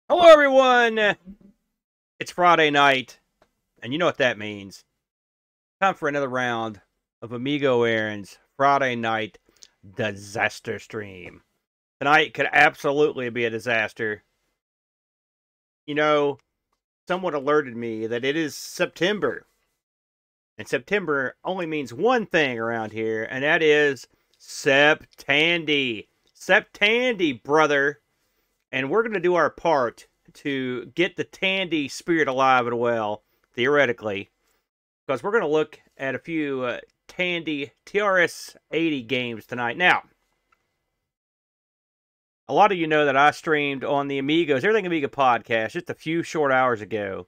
Hello, everyone. It's Friday night, and you know what that means. Time for another round of Amigo Aaron's Friday night disaster stream. Tonight could absolutely be a disaster. You know, someone alerted me that it is September, and September only means one thing around here, and that is septandy. Septandy, brother. And we're going to do our part to get the Tandy spirit alive and well, theoretically, because we're going to look at a few Tandy TRS-80 games tonight. Now, a lot of you know that I streamed on the Amigos, Everything Amiga podcast, just a few short hours ago.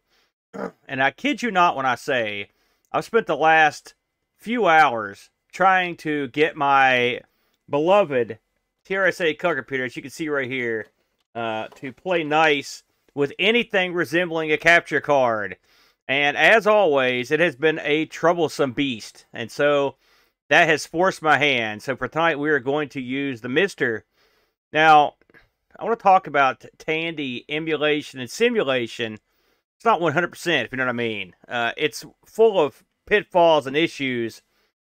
And I kid you not when I say, I've spent the last few hours trying to get my beloved TRS-80 Color Computer, as you can see right here, to play nice with anything resembling a capture card. And as always, it has been a troublesome beast. And so that has forced my hand. So for tonight, we are going to use the Mister. Now, I want to talk about Tandy emulation and simulation. It's not 100%, if you know what I mean. It's full of pitfalls and issues.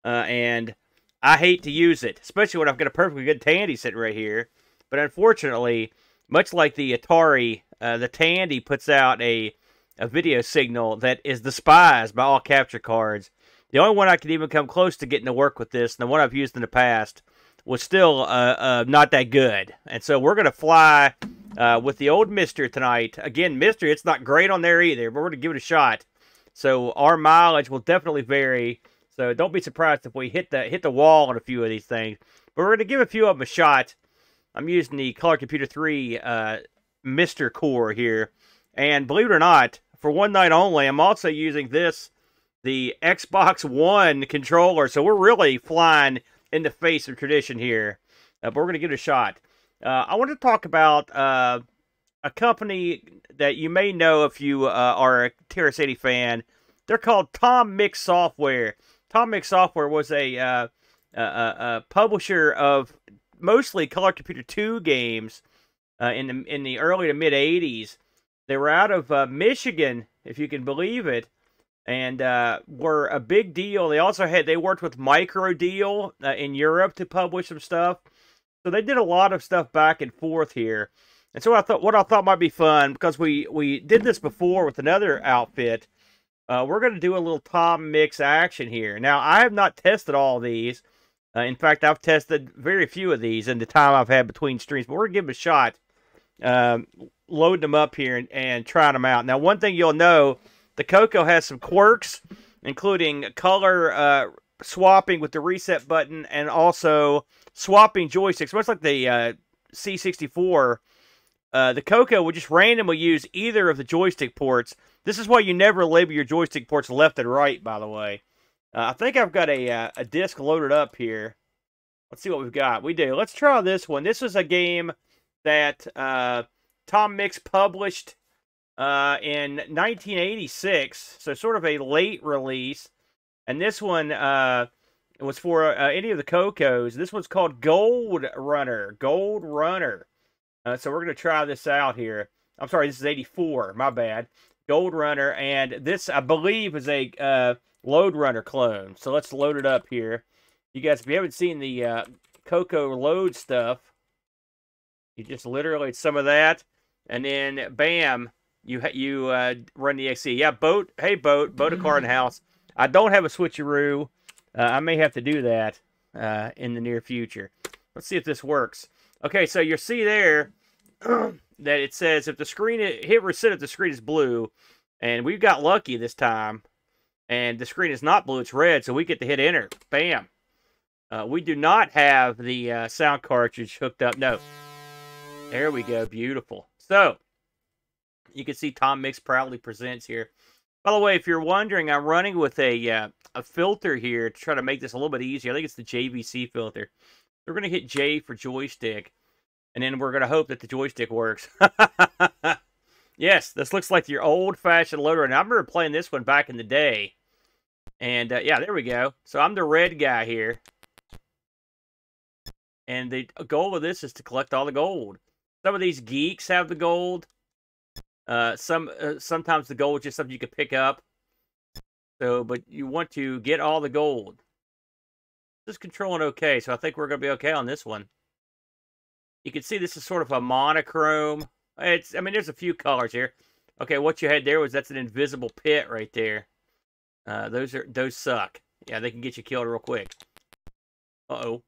And I hate to use it, especially when I've got a perfectly good Tandy sitting right here. But unfortunately, much like the Atari, the Tandy puts out a video signal that is despised by all capture cards. The only one I could even come close to getting to work with this, and the one I've used in the past, was still not that good. And so we're going to fly with the old Mister tonight. Again, Mister, it's not great on there either, but we're going to give it a shot. So our mileage will definitely vary. So don't be surprised if we hit the wall on a few of these things. But we're going to give a few of them a shot. I'm using the Color Computer 3 Mister core here. And believe it or not, for one night only, I'm also using the Xbox One controller. So we're really flying in the face of tradition here. But we're going to give it a shot. I want to talk about a company that you may know if you are a TRS-80 fan. They're called Tom Mix Software. Tom Mix Software was a publisher of mostly Color Computer 2 games in the early to mid 80s. They were out of Michigan, if you can believe it, and were a big deal. They worked with Microdeal in Europe to publish some stuff. So they did a lot of stuff back and forth here. And so what I thought might be fun, because we did this before with another outfit, we're going to do a little Tom Mix action here. Now, I have not tested all these. In fact, I've tested very few of these in the time I've had between streams, but we're going to give them a shot, loading them up here and trying them out. Now, one thing you'll know, the Coco has some quirks, including color swapping with the reset button and also swapping joysticks, much like the C64. The Coco will just randomly use either of the joystick ports. This is why you never label your joystick ports left and right, by the way. I think I've got a disc loaded up here. Let's see what we've got. We do. Let's try this one. This is a game that Tom Mix published in 1986, so sort of a late release. And this one was for any of the Cocos. This one's called Gold Runner. Gold Runner. So we're going to try this out here. I'm sorry, this is 84. My bad. Gold Runner. And this, I believe, is a Load Runner clone. So let's load it up here. You guys, if you haven't seen the Coco load stuff, you just literally, it's some of that. And then, bam, you run the XE. Yeah, Boat. Hey, Boat a car in the house. I don't have a switcheroo. I may have to do that in the near future. Let's see if this works. Okay, so you'll see there that it says if the screen, hit reset if the screen is blue. And we've got lucky this time. And the screen is not blue, it's red, so we get to hit enter. Bam. We do not have the sound cartridge hooked up. No. There we go. Beautiful. So, you can see Tom Mix proudly presents here. By the way, if you're wondering, I'm running with a filter here to try to make this a little bit easier. I think it's the JVC filter. We're going to hit J for joystick, and then we're going to hope that the joystick works. Yes, this looks like your old-fashioned loader, and I remember playing this one back in the day. And, yeah, there we go. So I'm the red guy here. And the goal of this is to collect all the gold. Some of these geeks have the gold. Sometimes the gold is just something you can pick up. So, but you want to get all the gold. Just controlling okay, so I think we're going to be okay on this one. You can see this is sort of a monochrome. I mean, there's a few colors here. Okay, what you had there was that's an invisible pit right there. Those suck. Yeah, they can get you killed real quick. Uh-oh.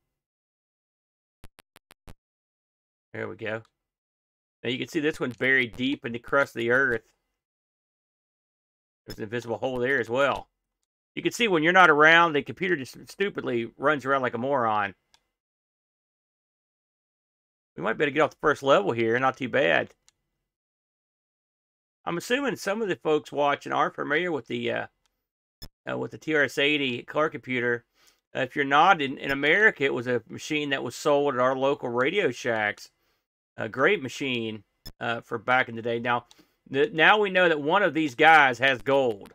There we go. Now you can see this one's buried deep in the crust of the earth. There's an invisible hole there as well. You can see when you're not around, the computer just stupidly runs around like a moron. We might be able to get off the first level here. Not too bad. I'm assuming some of the folks watching are familiar with the TRS-80 Color Computer. If you're not, in America, it was a machine that was sold at our local Radio Shacks. A great machine for back in the day. Now we know that one of these guys has gold.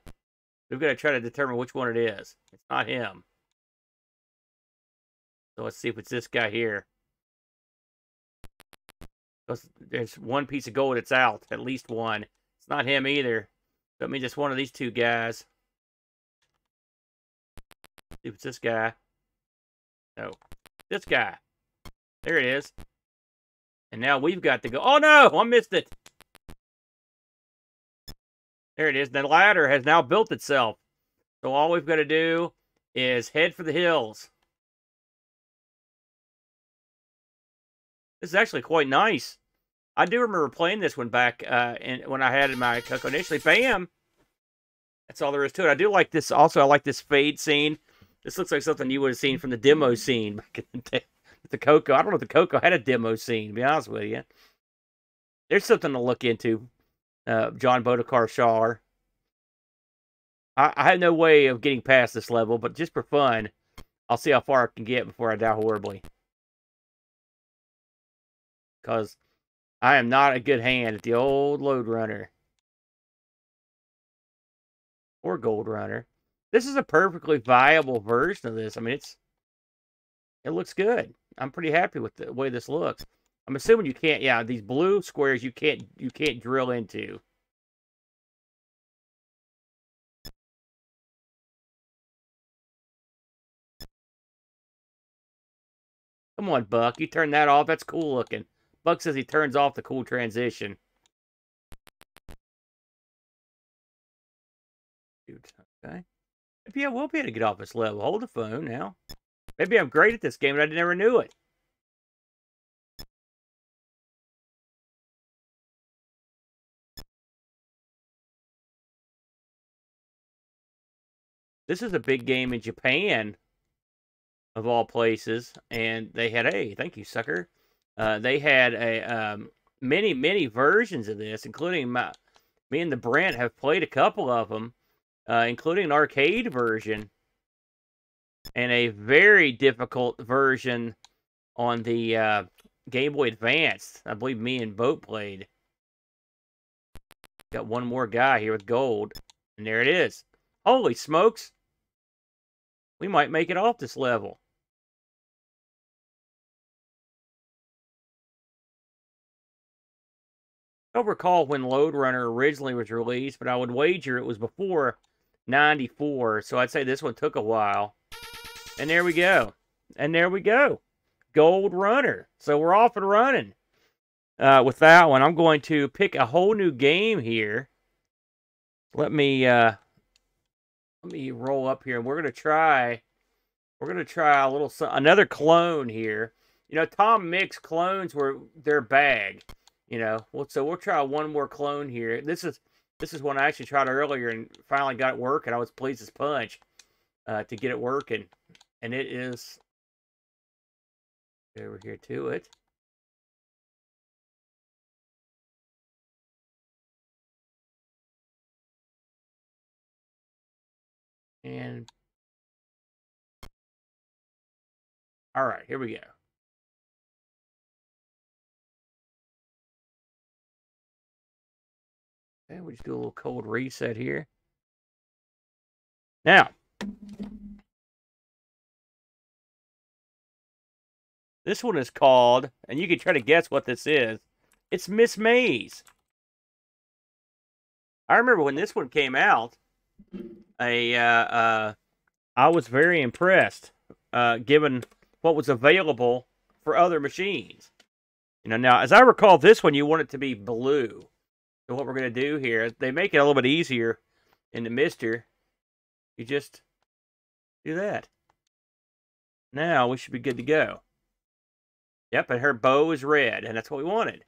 We've got to try to determine which one it is. It's not him. So let's see if it's this guy here. There's one piece of gold that's out. At least one. It's not him either. That means it's one of these two guys. See if it's this guy. No. This guy. There it is. And now we've got to go. Oh no! I missed it. There it is. The ladder has now built itself. So all we've got to do is head for the hills. This is actually quite nice. I do remember playing this one back when I had my Coco initially. Bam! That's all there is to it. I do like this. Also, I like this fade scene. This looks like something you would have seen from the demo scene back in the day. The Coco. I don't know if the Coco had a demo scene, to be honest with you. There's something to look into. John Bodekar Shaw. I have no way of getting past this level, but just for fun, I'll see how far I can get before I die horribly. Because I am not a good hand at the old Load Runner. Or Gold Runner. This is a perfectly viable version of this. I mean, it looks good. I'm pretty happy with the way this looks. I'm assuming you can't, yeah, these blue squares you can't drill into. Come on, Buck. You turn that off. That's cool looking. Buck says he turns off the cool transition. Okay. Maybe I will be able to get off this level. Hold the phone now. Maybe I'm great at this game and I never knew it. This is a big game in Japan, of all places, and they had thank you, sucker. They had many versions of this, including me and the Brent have played a couple of them, including an arcade version and a very difficult version on the Game Boy Advance. I believe me and Boat played. Got one more guy here with gold, and there it is. Holy smokes! We might make it off this level. I don't recall when Load Runner originally was released, but I would wager it was before 94, so I'd say this one took a while. And there we go. And there we go. Gold Runner. So we're off and running with that one. I'm going to pick a whole new game here. Let me roll up here, and we're gonna try another clone here. You know, Tom Mix clones were their bag. You know, so we'll try one more clone here. This is one I actually tried earlier and finally got it working. I was pleased as punch to get it working, and it is over here to it. And all right, here we go. Okay, we just do a little cold reset here. Now, this one is called, and you can try to guess what this is. It's Miss Maze. I remember when this one came out, I was very impressed, given what was available for other machines. You know, now, as I recall, this one, you want it to be blue. So what we're going to do here, they make it a little bit easier in the mister. You just do that. Now, we should be good to go. Yep, and her bow is red, and that's what we wanted.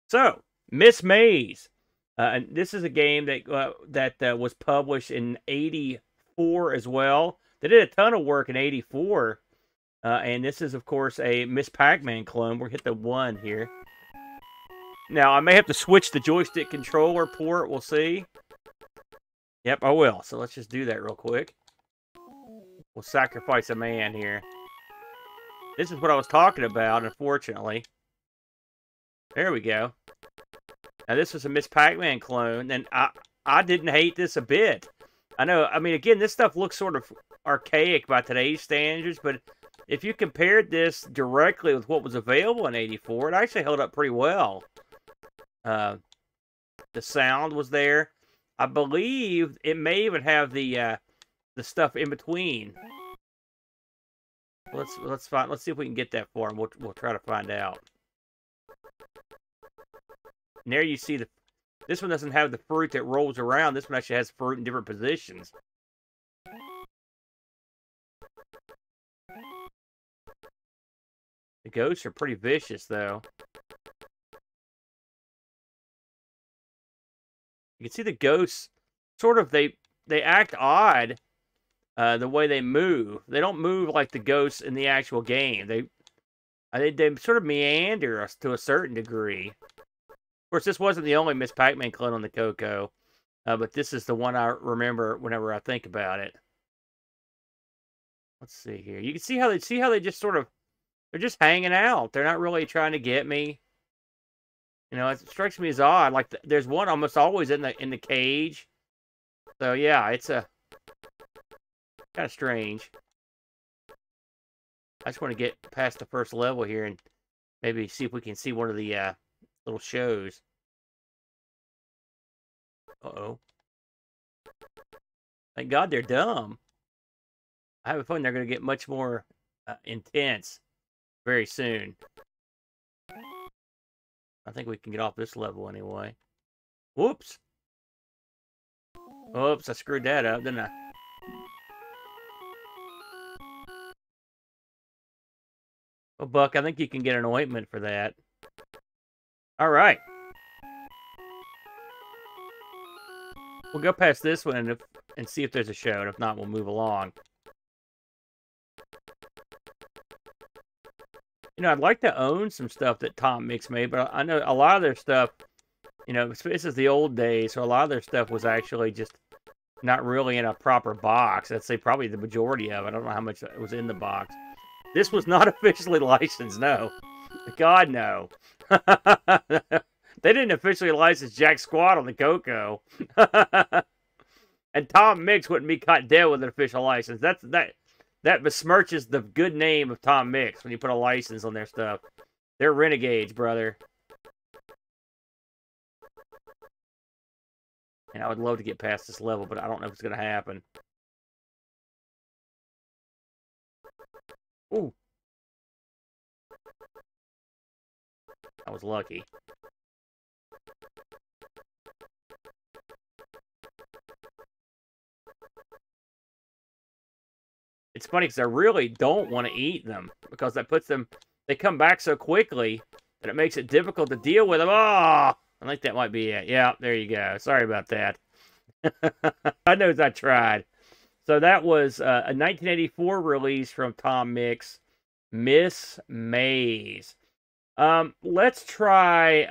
So, Miss Maze. And this is a game that was published in '84 as well. They did a ton of work in '84. And this is, of course, a Miss Pac-Man clone. We'll hit the 1 here. Now, I may have to switch the joystick controller port. We'll see. Yep, I will. So let's just do that real quick. We'll sacrifice a man here. This is what I was talking about, unfortunately. There we go. Now, this was a Miss Pac-Man clone, and I didn't hate this a bit. I know, I mean, again, this stuff looks sort of archaic by today's standards, but if you compared this directly with what was available in '84, it actually held up pretty well. The sound was there. I believe it may even have the stuff in between. Let's find. Let's see if we can get that for him. We'll try to find out. And there you see this one doesn't have the fruit that rolls around. This one actually has fruit in different positions. The ghosts are pretty vicious, though. You can see the ghosts, sort of, they act odd, the way they move. They don't move like the ghosts in the actual game. They sort of meander to a certain degree. Of course, this wasn't the only Miss Pac-Man clone on the Coco, but this is the one I remember whenever I think about it. Let's see here. You can see how they just sort of, they're just hanging out. They're not really trying to get me. You know, it strikes me as odd. Like, there's one almost always in the cage. So, yeah, it's kind of strange. I just want to get past the first level here and maybe see if we can see one of the little shows. Uh-oh. Thank God they're dumb. I have a feeling they're going to get much more intense very soon. I think we can get off this level anyway. Whoops. Oops, I screwed that up, didn't I? Well, Buck, I think you can get an ointment for that. All right. We'll go past this one and see if there's a show, and if not, we'll move along. You know, I'd like to own some stuff that Tom Mix made, but I know a lot of their stuff, you know, this is the old days, so a lot of their stuff was actually just not really in a proper box. I'd say probably the majority of it. I don't know how much was in the box. This was not officially licensed, no. God, no. They didn't officially license Jack Squad on the Coco. And Tom Mix wouldn't be caught dead with an official license. That besmirches the good name of Tom Mix when you put a license on their stuff. They're renegades, brother. And I would love to get past this level, but I don't know if it's going to happen. Ooh. I was lucky. It's funny because I really don't want to eat them because that puts them, they come back so quickly that it makes it difficult to deal with them. Oh, I think that might be it. Yeah, there you go. Sorry about that. I know I tried. So that was a 1984 release from Tom Mix, Miss Maze. Let's try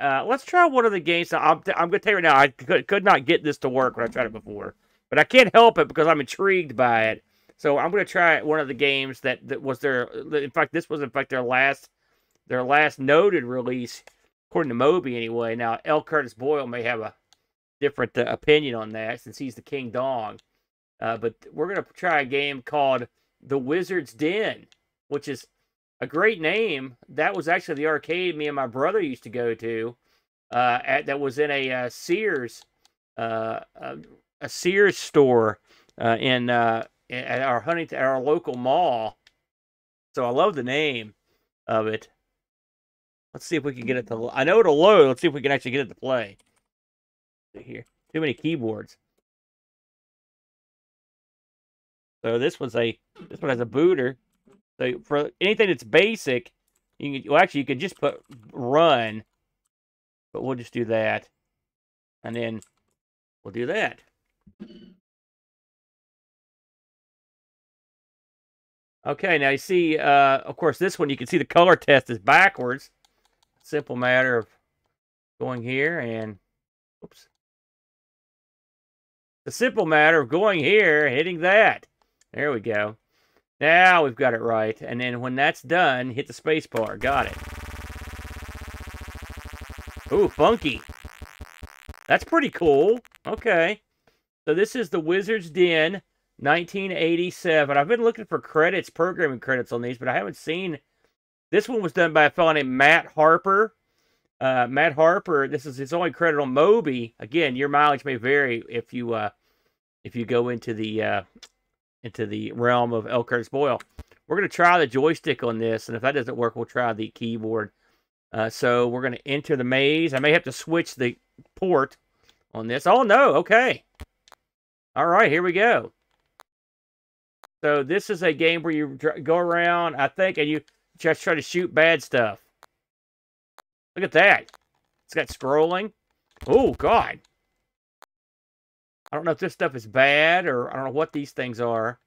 one of the games. I'm going to tell you right now, I could not get this to work when I tried it before, but I can't help it because I'm intrigued by it. So I'm going to try one of the games that was in fact, this was their last noted release, according to Moby anyway. Now, L. Curtis Boyle may have a different opinion on that since he's the King Dong. But we're going to try a game called The Wizard's Den, which is A great name. That was actually the arcade me and my brother used to go to. That was in a Sears, a Sears store at our Huntington, at our local mall. So I love the name of it. Let's see if we can get it to. I know it'll load. Let's see if we can actually get it to play. Here, too many keyboards. So this one has a booter. So for anything that's basic, you can, well, actually you can just put run, but we'll just do that, and then we'll do that. Okay, now you see, of course, this one you can see the color test is backwards. Simple matter of going here and, oops. The simple matter of going here, hitting that. There we go. Now we've got it right. And then when that's done, hit the space bar. Got it. Ooh, funky. That's pretty cool. Okay. So this is the Wizard's Den 1987. I've been looking for credits, programming credits on these, but I haven't seen. This one was done by a fellow named Matt Harper. Matt Harper, this is his only credit on Moby. Again, your mileage may vary if you go into the realm of L. Curtis Boyle. We're going to try the joystick on this, and if that doesn't work, we'll try the keyboard. So we're going to enter the maze. I may have to switch the port on this. Oh, no. Okay. All right, here we go. So this is a game where you go around, I think, and you just try to shoot bad stuff. Look at that. It's got scrolling. Oh, God. I don't know if this stuff is bad, or I don't know what these things are.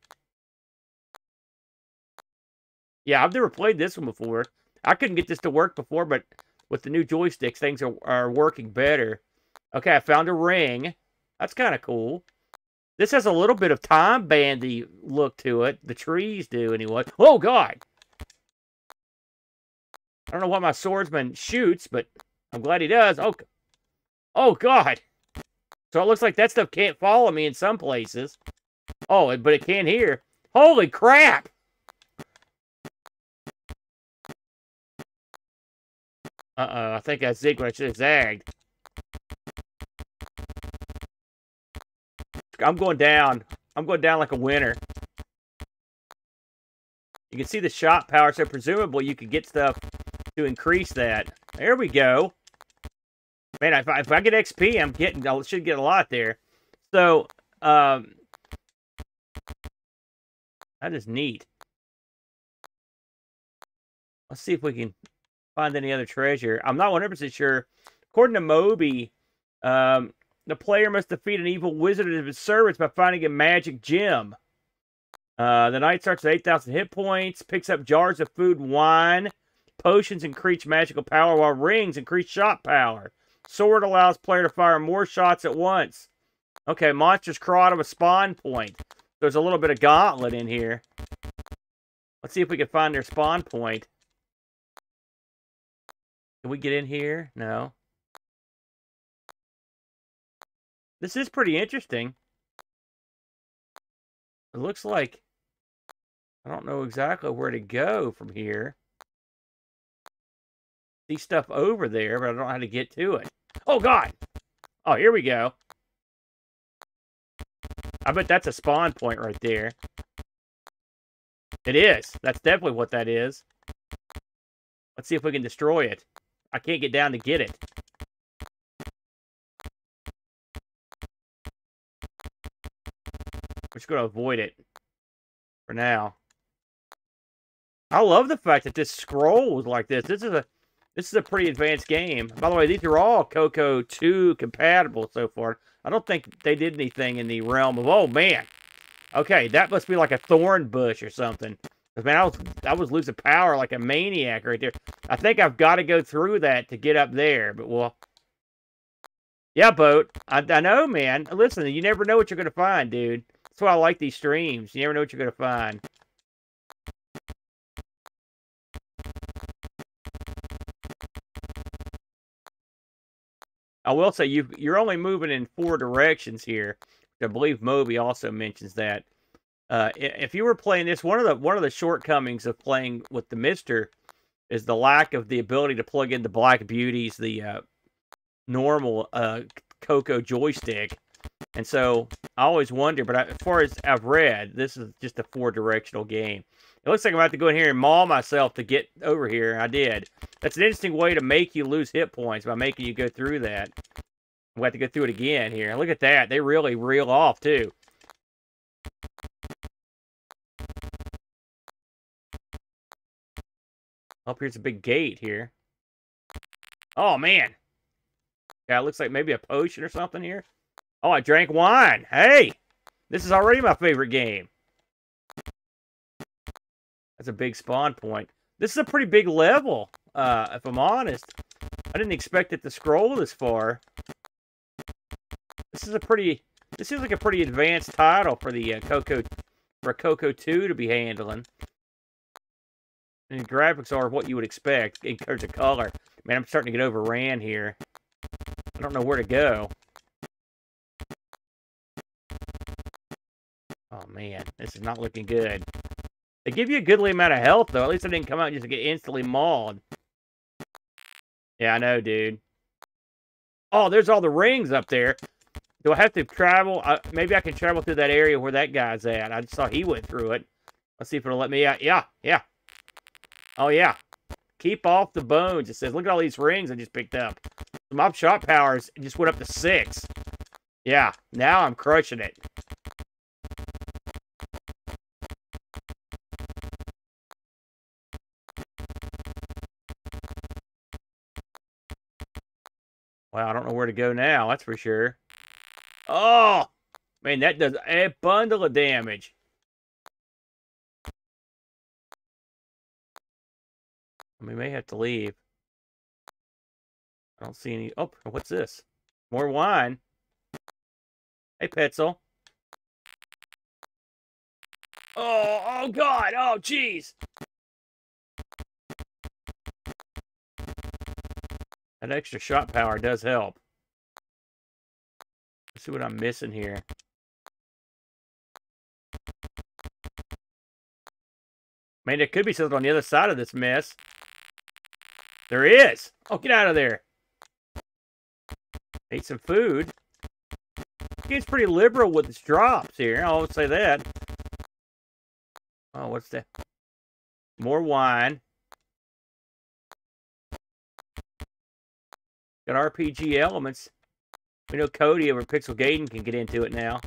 Yeah, I've never played this one before. I couldn't get this to work before, but with the new joysticks, things are working better. Okay, I found a ring. That's kind of cool. This has a little bit of time bandy look to it. The trees do, anyway. Oh, God! I don't know what my swordsman shoots, but I'm glad he does. Oh, God! So it looks like that stuff can't follow me in some places. Oh, but it can here. Holy crap! Uh-oh, I think I zigged when I should have zagged. I'm going down. I'm going down like a winner. You can see the shot power, so presumably you can get stuff to increase that. There we go. Man, if I get XP, I should get a lot there. So, that is neat. Let's see if we can find any other treasure. I'm not 100% sure. According to Moby, the player must defeat an evil wizard of his service by finding a magic gem. The knight starts at 8,000 hit points, picks up jars of food and wine. Potions increase magical power, while rings increase shot power. Sword allows player to fire more shots at once. Okay, monsters crawl out of a spawn point. There's a little bit of gauntlet in here. Let's see if we can find their spawn point. Can we get in here? No. This is pretty interesting. It looks like I don't know exactly where to go from here. See stuff over there, but I don't know how to get to it. Oh, God! Oh, here we go. I bet that's a spawn point right there. It is. That's definitely what that is. Let's see if we can destroy it. I can't get down to get it. We're just going to avoid it for now. I love the fact that this scrolls like this. This is a pretty advanced game. By the way, these are all Coco 2 compatible so far. I don't think they did anything in the realm of, oh, man. Okay, that must be like a thorn bush or something. Because, man, I was losing power like a maniac right there. I think I've got to go through that to get up there. But, well, yeah, Boat. I know, man. Listen, you never know what you're going to find, dude. That's why I like these streams. You never know what you're going to find. I will say you're only moving in 4 directions here. I believe Moby also mentions that. If you were playing this, one of the shortcomings of playing with the Mister is the lack of the ability to plug in the Black Beauties, the normal Coco joystick. And so I always wonder, but as far as I've read, this is just a 4-directional game. It looks like I'm about to go in here and maul myself to get over here, and I did. That's an interesting way to make you lose hit points, by making you go through that. We'll have to go through it again here. Look at that. They really reel off, too. Oh, here's a big gate here. Oh, man. Yeah, it looks like maybe a potion or something here. Oh, I drank wine. Hey, this is already my favorite game. That's a big spawn point. This is a pretty big level, if I'm honest. I didn't expect it to scroll this far. This seems like a pretty advanced title for the Coco 2 to be handling. And the graphics are what you would expect in terms of color. Man, I'm starting to get overran here. I don't know where to go. Oh, man. This is not looking good. They give you a goodly amount of health, though. At least I didn't come out just to get instantly mauled. Yeah, I know, dude. Oh, there's all the rings up there. Do I have to travel? Maybe I can travel through that area where that guy's at. I just saw he went through it. Let's see if it'll let me out. Yeah, yeah. Oh, yeah. Keep off the bones. It says, look at all these rings I just picked up. My shot powers just went up to 6. Yeah, now I'm crushing it. Wow, I don't know where to go now, that's for sure. Oh! Man, that does a bundle of damage. We may have to leave. I don't see any... Oh, what's this? More wine. Hey, Petzel. Oh, God! Oh, jeez! That extra shot power does help. Let's see what I'm missing here. Man, there could be something on the other side of this mess. There is! Oh, get out of there! Ate some food. This game's pretty liberal with its drops here, I'll say that. Oh, what's that? More wine. Got RPG elements. We know Cody over Pixel Gaiden can get into it now.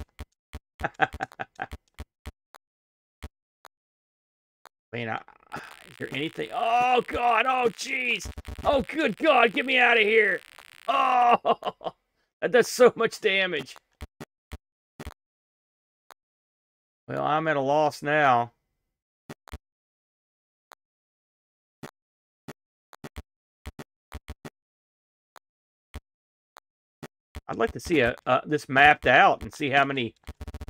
Man, is there anything? Oh, God. Oh, jeez. Oh, good God. Get me out of here. Oh, that does so much damage. Well, I'm at a loss now. I'd like to see this mapped out and see how many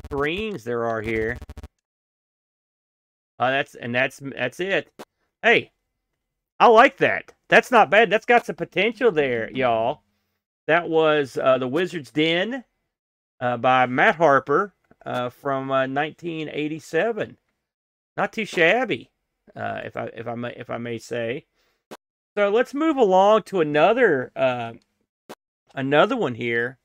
screens there are here. That's it. Hey, I like that. That's not bad. That's got some potential there, y'all. That was The Wizard's Den by Matt Harper from 1987. Not too shabby, if I may say. So let's move along to another one here.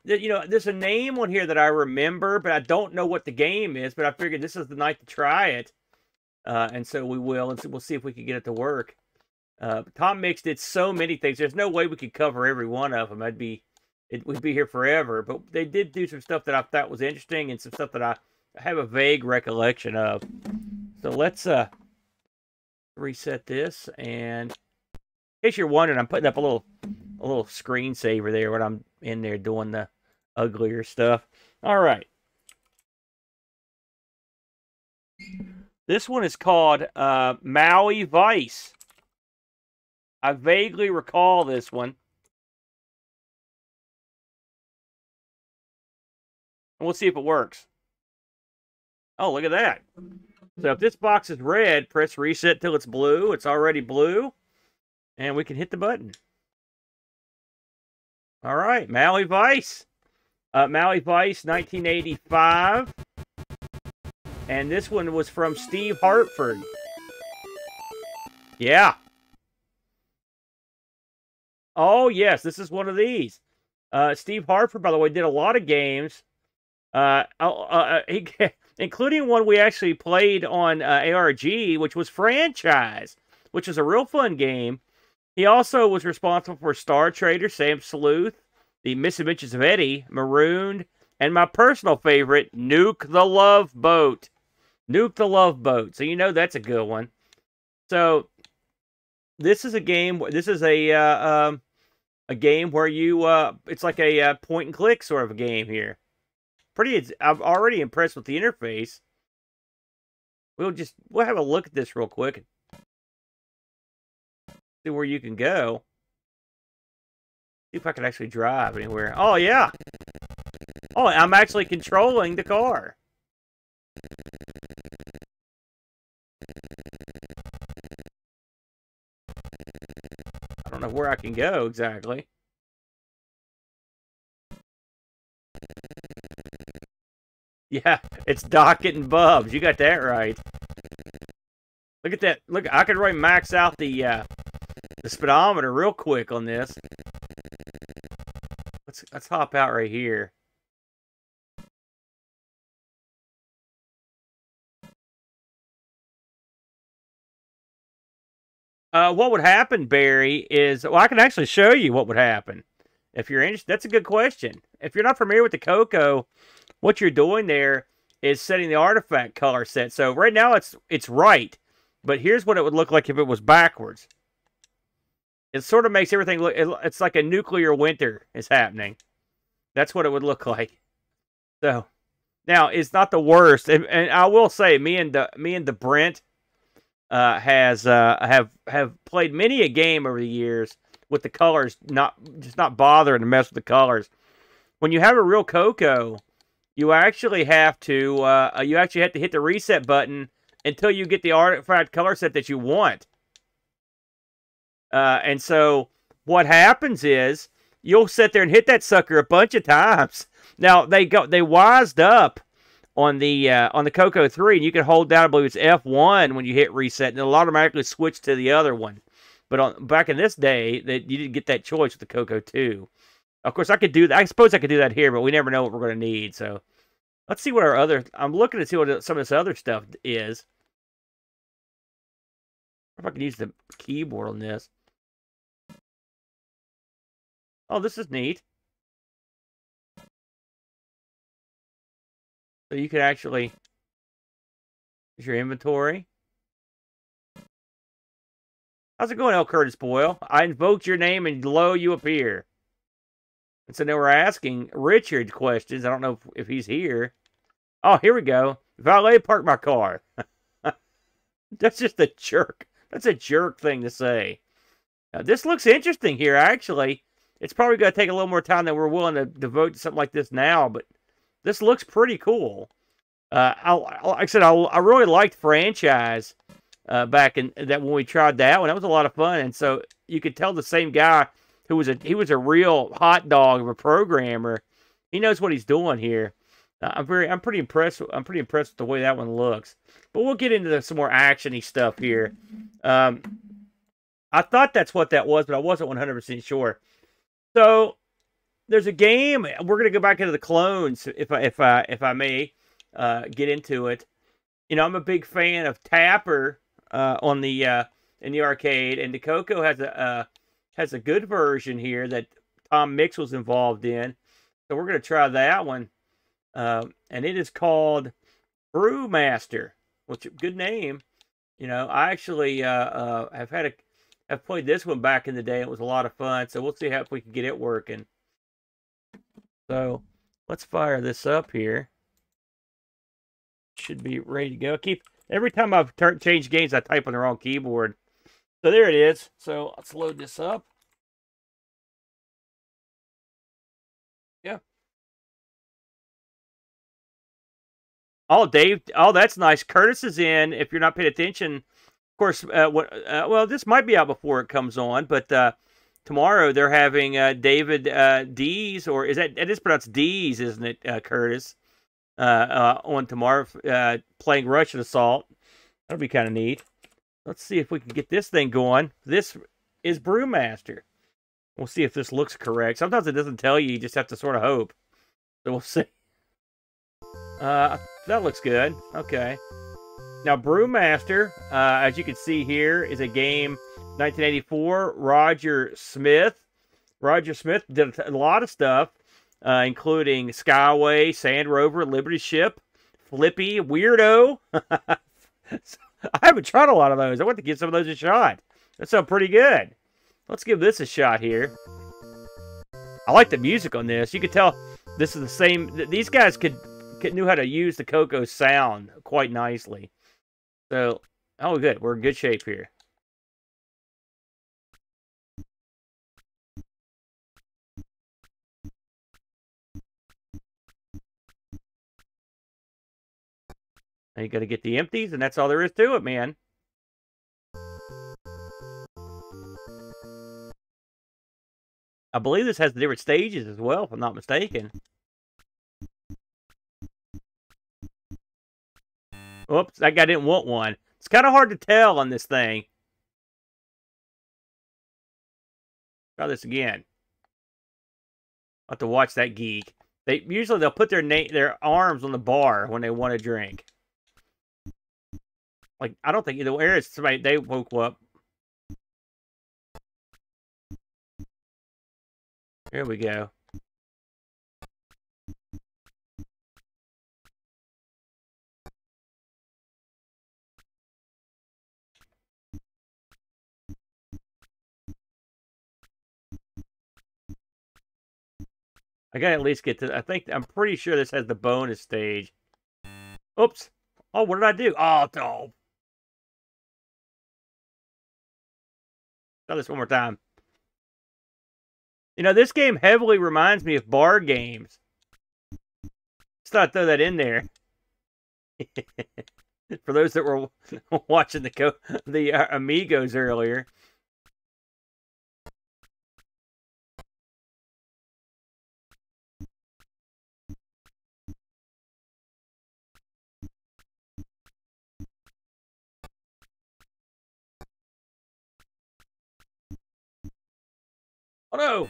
You know, there's a name on here that I remember, but I don't know what the game is. But I figured this is the night to try it, and so we will, and so we'll see if we can get it to work. Tom Mix did so many things. There's no way we could cover every one of them. We'd be here forever. But they did do some stuff that I thought was interesting, and some stuff that I have a vague recollection of. So let's reset this, and in case you're wondering, I'm putting up a little screensaver there when I'm in there doing the uglier stuff. All right. This one is called Maui Vice. I vaguely recall this one. And we'll see if it works. Oh, look at that. So if this box is red, press reset till it's blue. It's already blue. And we can hit the button. All right, Maui Vice. Maui Vice, 1985. And this one was from Steve Hartford. Yeah. Oh, yes, this is one of these. Steve Hartford, by the way, did a lot of games. Including one we actually played on ARG, which was Franchise, which was a real fun game. He also was responsible for Star Trader, Sam Sleuth, The Misadventures of Eddie, Marooned, and my personal favorite, Nuke the Love Boat. Nuke the Love Boat. So you know that's a good one. So this is a game. This is a game where you it's like a point and click sort of a game here. I'm already impressed with the interface. We'll have a look at this real quick. See where you can go. See if I can actually drive anywhere. Oh, yeah. Oh, I'm actually controlling the car. I don't know where I can go exactly. Yeah, it's Docket and Bubs. You got that right. Look at that. Look, I could really max out the speedometer real quick on this. Let's hop out right here. What would happen, Barry, is... Well, I can actually show you what would happen. If you're interested, that's a good question. If you're not familiar with the Coco, what you're doing there is setting the artifact color set. So right now it's right, but here's what it would look like if it was backwards. It sort of makes everything look... It's like a nuclear winter is happening. That's what it would look like. So now it's not the worst, and I will say, me and the Brent have played many a game over the years with the colors not bothering to mess with the colors. When you have a real Coco, you actually have to hit the reset button until you get the artifact color set that you want. And so what happens is you'll sit there and hit that sucker a bunch of times. Now they wised up on the Coco 3, and you can hold down, I believe it's F1 when you hit reset, and it'll automatically switch to the other one. But back in this day, that you didn't get that choice with the Coco 2. Of course, I could do that. I suppose I could do that here, but we never know what we're going to need. So let's see what our other... I'm looking to see what some of this other stuff is. If I can use the keyboard on this. Oh, this is neat. So you can actually... Here's your inventory. How's it going, L. Curtis Boyle? I invoked your name and lo, you appear. And so now we're asking Richard questions. I don't know if he's here. Oh, here we go. Valet parked my car. That's just a jerk. That's a jerk thing to say. Now, this looks interesting here, actually. It's probably going to take a little more time than we're willing to devote to something like this now, but this looks pretty cool. Like I said, I really liked Franchise back in that when we tried that one. That was a lot of fun, and so you could tell the same guy who was a real hot dog of a programmer. He knows what he's doing here. I'm pretty impressed. I'm pretty impressed with the way that one looks. But we'll get into some more actiony stuff here. I thought that's what that was, but I wasn't 100% sure. So there's a game. We're gonna go back into the clones, if I may get into it. You know, I'm a big fan of Tapper on the in the arcade, and the Coco has a good version here that Tom Mix was involved in. So we're gonna try that one, and it is called Brewmaster, which good name. You know, I actually have played this one back in the day. It was a lot of fun. So we'll see if we can get it working. So let's fire this up here. Should be ready to go. Every time I've changed games, I type on the wrong keyboard. So there it is. So let's load this up. Yeah. Oh, Dave. Oh, that's nice. Curtis is in. If you're not paying attention, of course. Well, this might be out before it comes on, but tomorrow they're having David Dees, or is that it is pronounced Dees, isn't it, Curtis? on tomorrow, playing Russian Assault. That'll be kind of neat. Let's see if we can get this thing going. This is Brewmaster. We'll see if this looks correct. Sometimes it doesn't tell you. You just have to sort of hope. So we'll see. That looks good. Okay. Now, Brewmaster, as you can see here, is a game 1984. Roger Smith. Roger Smith did a lot of stuff, including Skyway, Sand Rover, Liberty Ship, Flippy, Weirdo. I haven't tried a lot of those. I want to give some of those a shot. That sounds pretty good. Let's give this a shot here. I like the music on this. You can tell this is the same. These guys knew how to use the Coco sound quite nicely. So, oh, good. We're in good shape here. Now you got to get the empties, and that's all there is to it, man. I believe this has different stages as well, if I'm not mistaken. Oops, that guy didn't want one. It's kind of hard to tell on this thing. Try this again. I'll have to watch that geek. They'll put their arms on the bar when they want to drink. Like, I don't think either way. Somebody, they woke up. Here we go. I gotta at least get to. I'm pretty sure this has the bonus stage. Oops. Oh, what did I do? Oh, no. Try this one more time. You know, this game heavily reminds me of bar games. Just thought I'd throw that in there. For those that were watching the Amigos earlier. Oh no!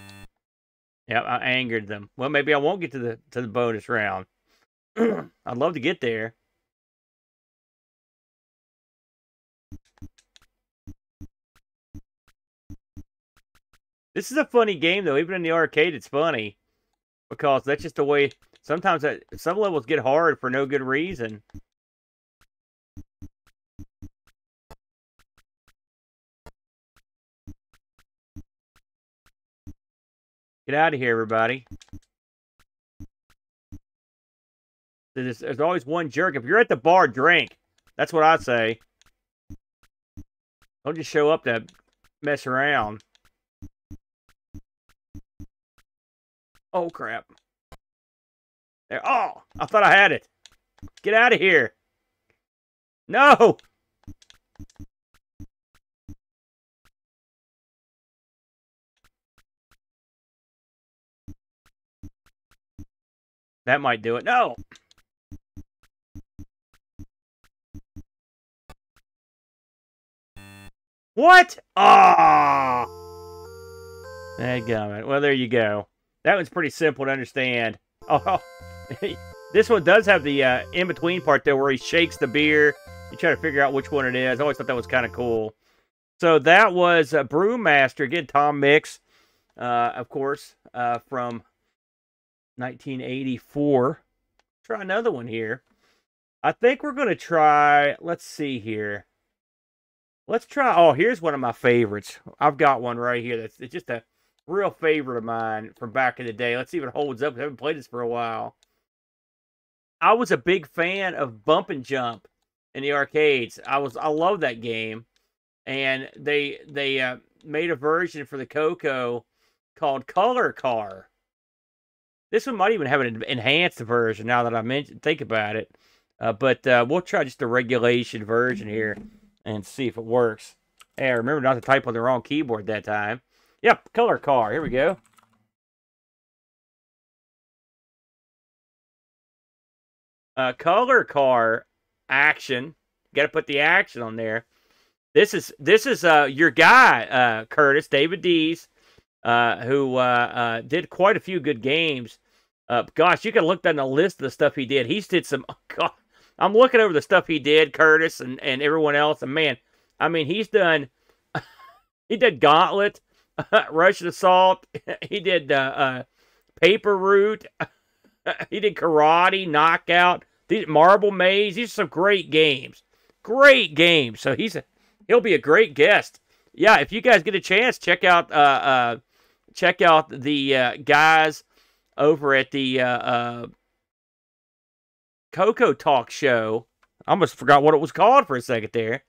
Yeah, I angered them. Well, maybe I won't get to the bonus round. I'd love to get there. This is a funny game, though. Even in the arcade, it's funny. Because that's just the way... Sometimes some levels get hard for no good reason. Get out of here, everybody. There's always one jerk. If you're at the bar, drink. That's what I say. Don't just show up to mess around. Oh, crap. There. Oh, I thought I had it. Get out of here. No! That might do it. No! What? Ah! Dadgummit. Well, there you go. That one's pretty simple to understand. Oh, this one does have the in-between part, though, where he shakes the beer. You try to figure out which one it is. I always thought that was kind of cool. So that was Brewmaster. Again, Tom Mix, of course, from 1984. Try another one here. I think we're going to try, let's see here. Let's try, oh, here's one of my favorites. I've got one right here. It's just a real favorite of mine from back in the day. Let's see if it holds up. I haven't played this for a while. I was a big fan of Bump and Jump in the arcades. I love that game. And they made a version for the Coco called Color Car. This one might even have an enhanced version now that I think about it. But we'll try just the regulation version here and see if it works. Hey, remember not to type on the wrong keyboard that time. Yep, Color Car. Here we go. Color car action. Got to put the action on there. This is your guy, Curtis, David Dees, who did quite a few good games. Gosh, you can look down the list of the stuff he did. He's did some. God, I'm looking over the stuff he did, Curtis, and everyone else. And man, I mean, he's done. He did Gauntlet, Russian Assault. He did Paper Route. He did Karate, Knockout, Marble Maze. These are some great games. Great games. So he'll be a great guest. Yeah, if you guys get a chance, check out the guys over at the Coco Talk show. I almost forgot what it was called for a second there.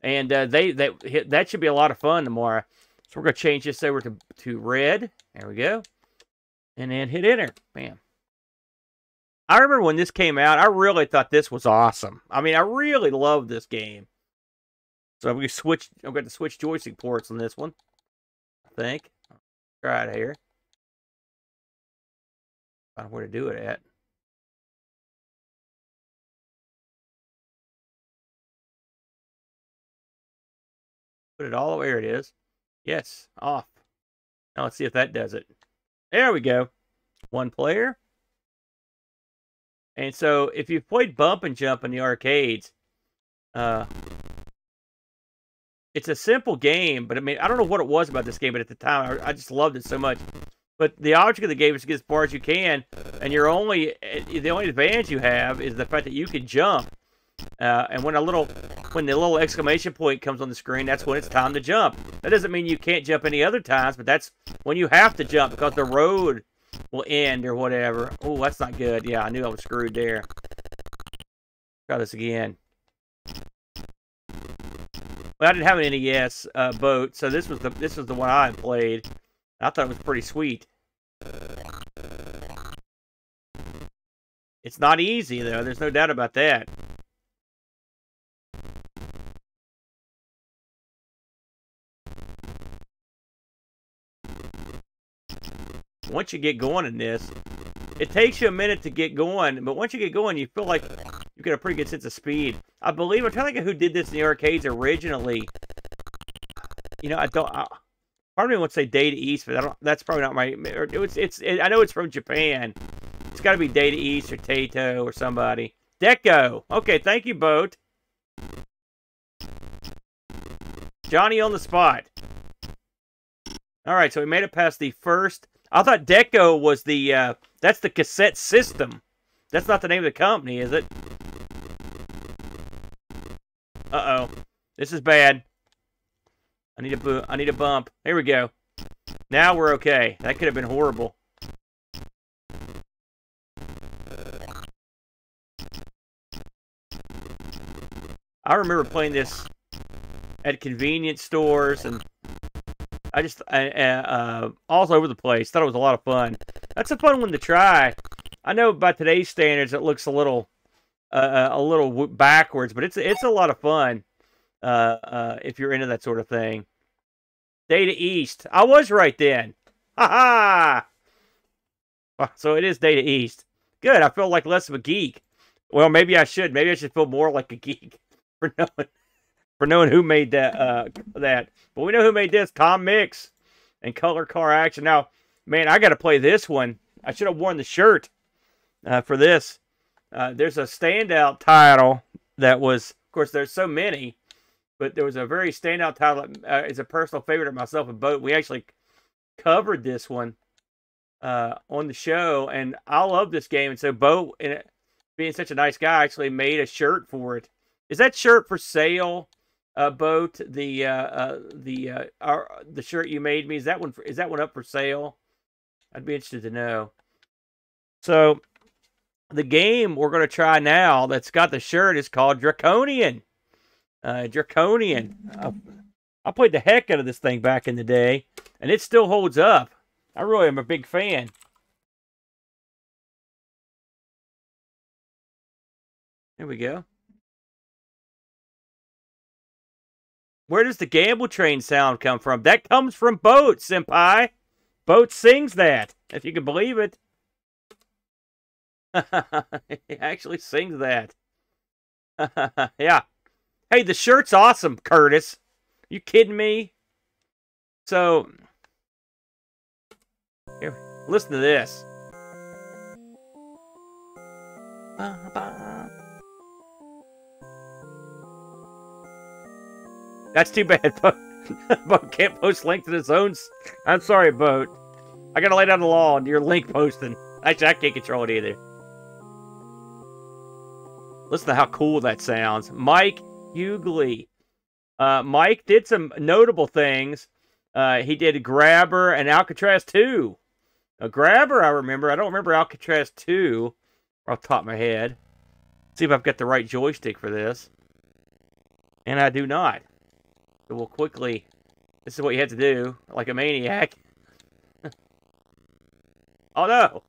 And that should be a lot of fun tomorrow. So we're going to change this over to red. There we go. And then hit enter. Bam. I remember when this came out, I really thought this was awesome. I mean, I really loved this game. So I'm going to switch joystick ports on this one, I think. Try it here. I don't know where to do it at. Put it all the way. There it is. Yes, off. Now let's see if that does it. There we go. One player. And so if you've played Bump and Jump in the arcades, it's a simple game, but I mean, I don't know what it was about this game, but at the time, I just loved it so much. But the object of the game is to get as far as you can, and the only advantage you have is the fact that you can jump. And when the little exclamation point comes on the screen, that's when it's time to jump. That doesn't mean you can't jump any other times, but that's when you have to jump because the road will end or whatever. Oh, that's not good. Yeah, I knew I was screwed there. Try this again. Well, I didn't have an NES boat, so this was the one I played. I thought it was pretty sweet. It's not easy though. There's no doubt about that. Once you get going in this, it takes you a minute to get going, but once you get going, you feel like you get a pretty good sense of speed. I'm trying to think of who did this in the arcades originally. You know, part of me would say Data East, but that's probably not my. I know it's from Japan. It's got to be Data East or Tato or somebody. Deco. Okay, thank you, Boat. Johnny on the spot. All right, so we made it past the first. I thought Deco was that's the cassette system. That's not the name of the company, is it? Uh-oh. This is bad. I need a bump. Here we go. Now we're okay. That could have been horrible. I remember playing this at convenience stores and all over the place. Thought it was a lot of fun. That's a fun one to try. I know by today's standards it looks a little backwards, but it's a lot of fun if you're into that sort of thing. Data East. I was right then. Ha ha. So it is Data East. Good. I feel like less of a geek. Well, maybe I should. Maybe I should feel more like a geek for knowing who made that. But we know who made this. Tom Mix and Color Car Action. Now, man, I got to play this one. I should have worn the shirt for this. There's a standout title that was, of course, there's so many, but there was a very standout title that is a personal favorite of myself and Boat. We actually covered this one on the show, and I love this game. And so Boat, being such a nice guy, actually made a shirt for it. Is that shirt for sale? Boat, the shirt you made me, is that one up for sale? I'd be interested to know. So the game we're going to try now that's got the shirt is called Draconian. Draconian. I played the heck out of this thing back in the day, and it still holds up. I really am a big fan. There we go. Where does the Gamble Train sound come from? That comes from Boat, Senpai. Boat sings that, if you can believe it. He actually sings that. Yeah. Hey, the shirt's awesome, Curtis. You kidding me? So, here, listen to this. That's too bad, Boat. Boat can't post link to his own. I'm sorry, Boat. I gotta lay down the law on your link posting. Actually, I can't control it either. Listen to how cool that sounds. Mike Hughley. Mike did some notable things. He did Grabber and Alcatraz 2. Grabber, I remember. I don't remember Alcatraz 2 off the top of my head. See if I've got the right joystick for this. And I do not. So we'll quickly... This is what you have to do, like a maniac. Oh, no!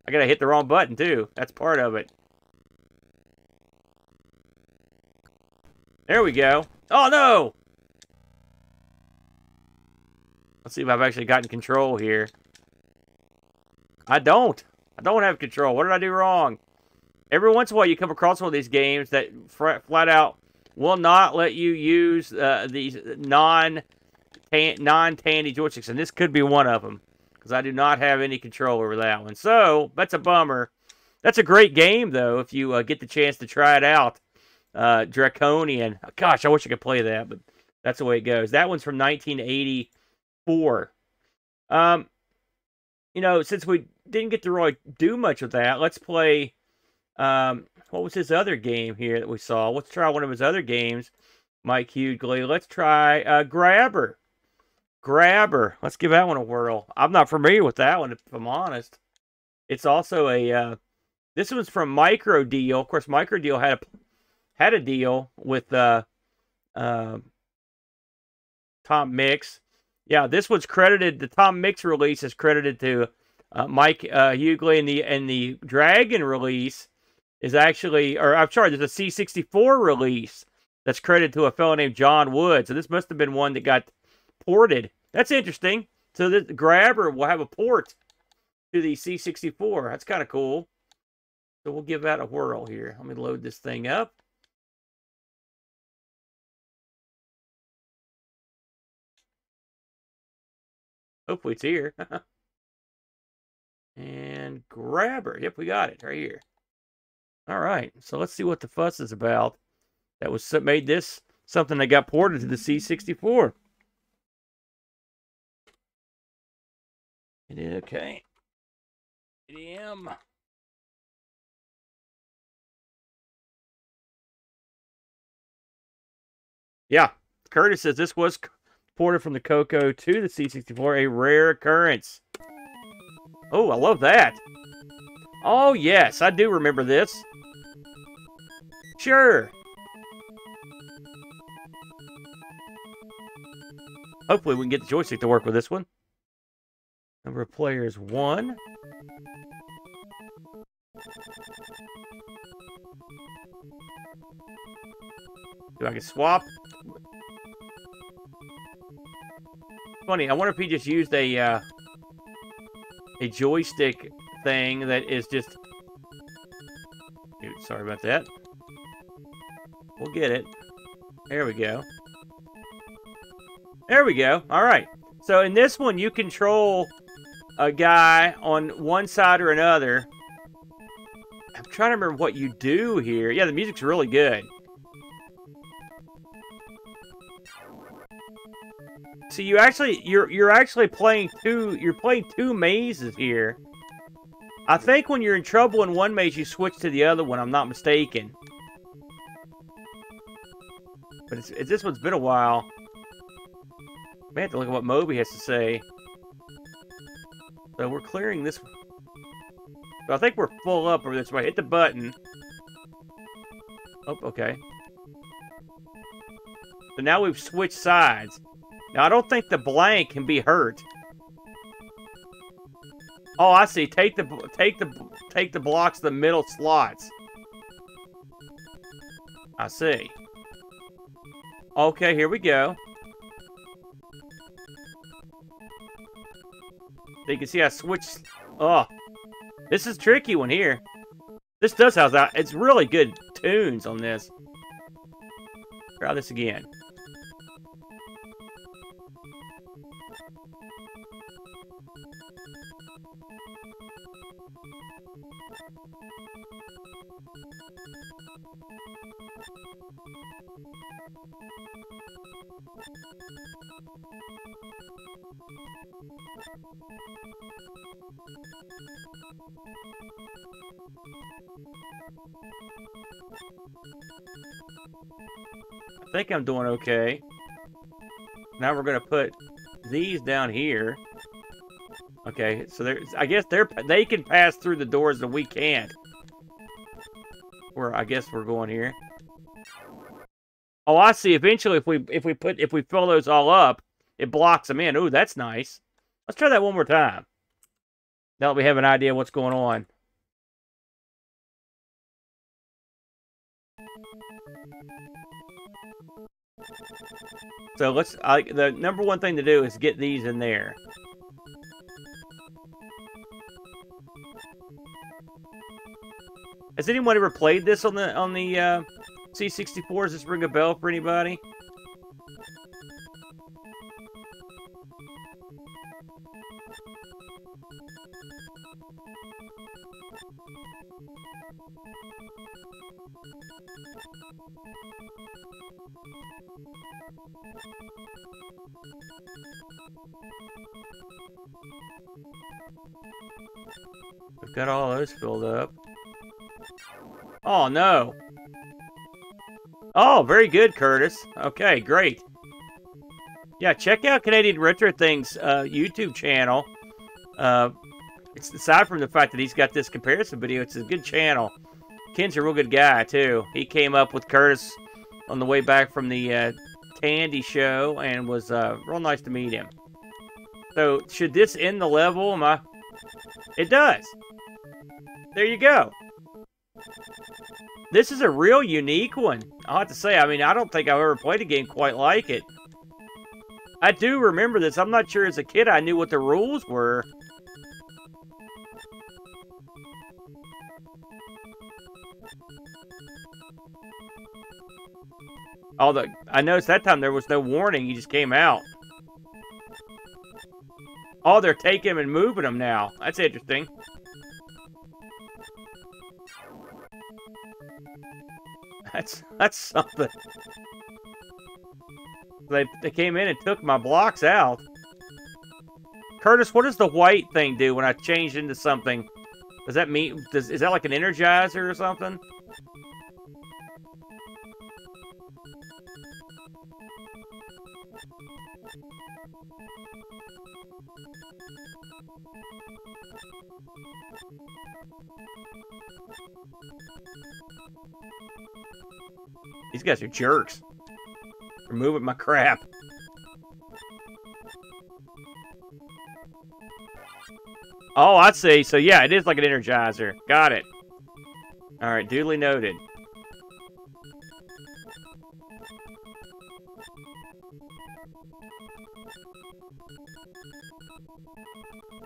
I gotta hit the wrong button, too. That's part of it. There we go. Oh, no! Let's see if I've actually gotten control here. I don't. I don't have control. What did I do wrong? Every once in a while you come across one of these games that flat out will not let you use these non-tandy joysticks. And this could be one of them. Because I do not have any control over that one. So, that's a bummer. That's a great game, though, if you get the chance to try it out. Draconian. Gosh, I wish I could play that, but that's the way it goes. That one's from 1984. You know, since we didn't get to really do much with that, let's play, what was his other game here that we saw? Let's try one of his other games, Mike Hughley. Let's try Grabber. Grabber. Let's give that one a whirl. I'm not familiar with that one, if I'm honest. It's also a, this one's from Micro Deal. Of course, Micro Deal had a deal with Tom Mix. Yeah, this one's credited. The Tom Mix release is credited to Mike Hughley, and the Dragon release is actually, or I'm sorry, there's a C64 release that's credited to a fellow named John Wood. So this must have been one that got ported. That's interesting. So the Grabber will have a port to the C64. That's kind of cool. So we'll give that a whirl here. Let me load this thing up. Hopefully it's here. And Grabber. Yep, we got it right here. All right. So let's see what the fuss is about. That was made this something that got ported to the C64. Okay. ADM. Yeah. Curtis says this was ported from the Coco to the C64, a rare occurrence. Oh, I love that. Oh, yes, I do remember this. Sure. Hopefully we can get the joystick to work with this one. Number of players, 1. Do I can swap? Funny, I wonder if he just used a joystick thing that is just... Dude, sorry about that. We'll get it. There we go. There we go. All right. So in this one, you control a guy on one side or another. I'm trying to remember what you do here. Yeah, the music's really good. So you're actually playing two mazes here. I think when you're in trouble in one maze, you switch to the other one. I'm not mistaken. But this one's been a while. We have to look at what Moby has to say. So we're clearing this. So I think we're full up over this way. Hit the button. Oh, okay. So now we've switched sides. Now I don't think the blank can be hurt. Oh, I see. Take the blocks to the middle slots. I see. Okay, here we go. So you can see I switched. Oh, This is a tricky one here. This does have that. It's really good tunes on this. Try this again. I think I'm doing okay. Now we're gonna put these down here. Okay, so I guess they can pass through the doors that we can't. Where I guess we're going here. Oh, I see. Eventually, if we fill those all up, it blocks them in. Ooh, that's nice. Let's try that one more time. Now that we have an idea what's going on. So the number one thing to do is get these in there. Has anyone ever played this on the C64? Does this ring a bell for anybody? We've got all those filled up. Oh, no. Oh, very good, Curtis. Okay, great. Yeah, check out Canadian Retro Things' YouTube channel. It's aside from the fact that he's got this comparison video, it's a good channel. Ken's a real good guy, too. He came up with Curtis on the way back from the Tandy show, and was real nice to meet him. So, should this end the level? It does. There you go. This is a real unique one. I'll have to say, I mean, I don't think I've ever played a game quite like it. I do remember this. I'm not sure as a kid I knew what the rules were. Although, I noticed that time there was no warning. He just came out. Oh, they're taking him and moving him now. That's interesting. That's something. They came in and took my blocks out. Curtis, what does the white thing do when I change into something? Does that mean... is that like an energizer or something? These guys are jerks. They're moving my crap. Oh, I see. So, yeah, it is like an energizer. Got it. Alright, duly noted.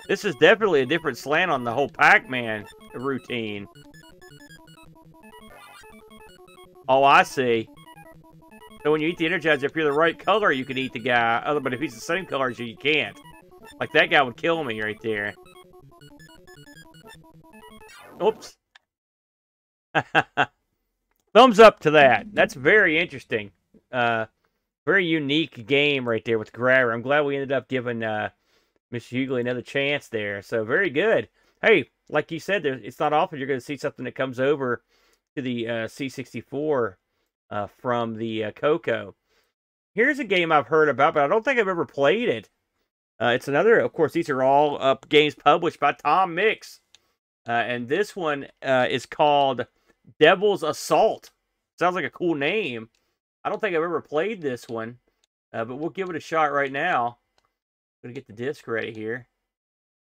This is definitely a different slant on the whole Pac-Man routine. Oh, I see. So when you eat the Energizer, if you're the right color, you can eat the guy. But if he's the same color as you, you can't. Like, that guy would kill me right there. Oops. Thumbs up to that. That's very interesting. Very unique game right there with Grabber. I'm glad we ended up giving Mr. Hughley another chance there. So, very good. Hey, like you said, it's not often you're going to see something that comes over to the C64 from the Coco. Here's a game I've heard about, but I don't think I've ever played it. It's another, of course, these are all games published by Tom Mix. And this one is called Devil's Assault. Sounds like a cool name. I don't think I've ever played this one, but we'll give it a shot right now. I'm going to get the disc ready here.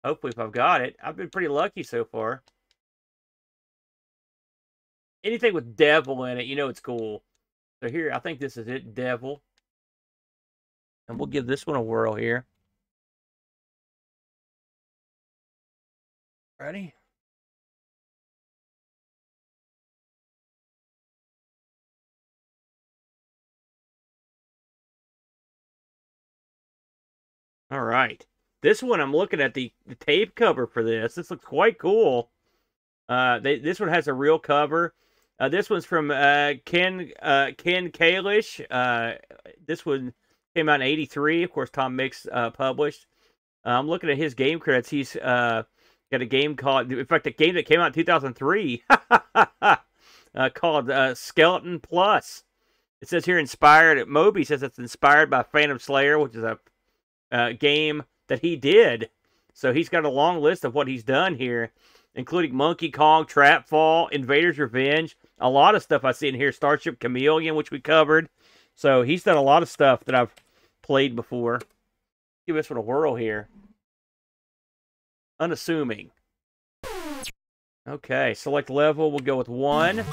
Hopefully, if I've got it. I've been pretty lucky so far. Anything with devil in it, you know it's cool. So here, I think this is it, Devil. And we'll give this one a whirl here. Ready? All right. This one, I'm looking at the tape cover for this. This looks quite cool. This one has a real cover. This one's from Ken Kalish. This one came out in '83. Of course, Tom Mix published. I'm looking at his game credits. He's got a game called, in fact, a game that came out in 2003 called Skeleton Plus. It says here inspired. Moby says it's inspired by Phantom Slayer, which is a game that he did. So he's got a long list of what he's done here, including Monkey Kong, Trapfall, Invader's Revenge, a lot of stuff I see in here. Starship Chameleon, which we covered. So he's done a lot of stuff that I've played before. Give this one a whirl here. Unassuming. Okay, select level. We'll go with 1.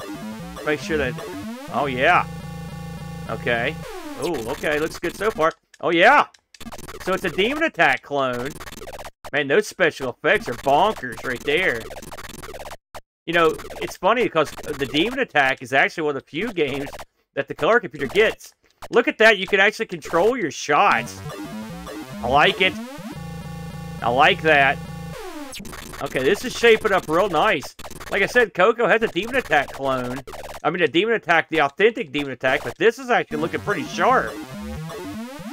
Make sure that... Oh, yeah. Okay. Oh, okay. Looks good so far. Oh, yeah. So it's a Demon Attack clone. Man, those special effects are bonkers right there. You know, it's funny because the Demon Attack is actually one of the few games that the color computer gets. Look at that. You can actually control your shots. I like it. I like that. Okay, this is shaping up real nice. Like I said, Coco has a Demon Attack clone. I mean, a Demon Attack, the authentic Demon Attack, but this is actually looking pretty sharp.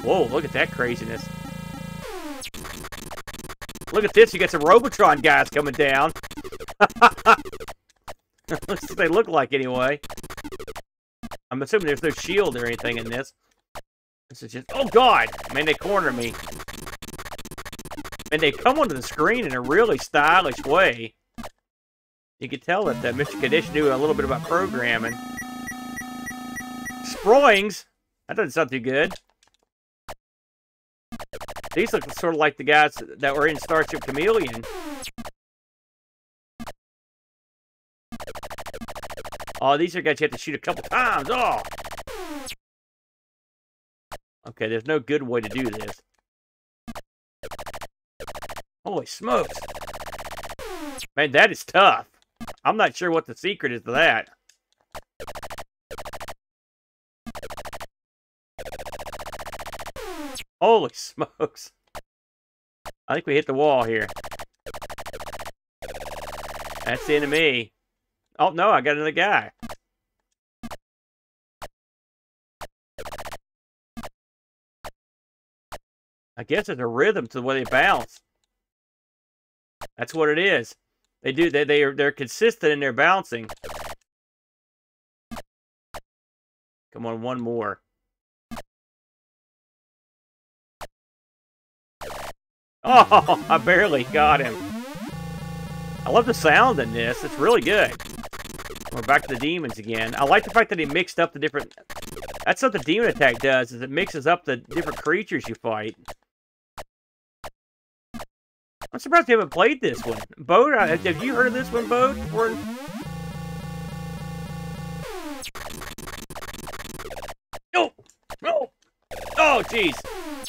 Whoa, look at that craziness. Look at this, you got some Robotron guys coming down. Looks what they look like anyway. I'm assuming there's no shield or anything in this. This is just... Oh, God! Man, they corner me. And they come onto the screen in a really stylish way. You can tell that Mr. Kadish knew a little bit about programming. Sproings! That doesn't sound too good. These look sort of like the guys that were in Starship Chameleon. Oh, these are guys you have to shoot a couple times. Oh! Okay, there's no good way to do this. Holy smokes. Man, that is tough. I'm not sure what the secret is to that. Holy smokes. I think we hit the wall here. That's the end of me. Oh, no, I got another guy. I guess it's a rhythm to the way they bounce. That's what it is. They do. They're consistent in their bouncing. Come on, one more. Oh, I barely got him. I love the sound in this. It's really good. We're back to the demons again. I like the fact that he mixed up the different... That's what the Demon Attack does, is it mixes up the different creatures you fight. I'm surprised you haven't played this one. Boat, have you heard of this one, Boat? No! No! Oh, jeez.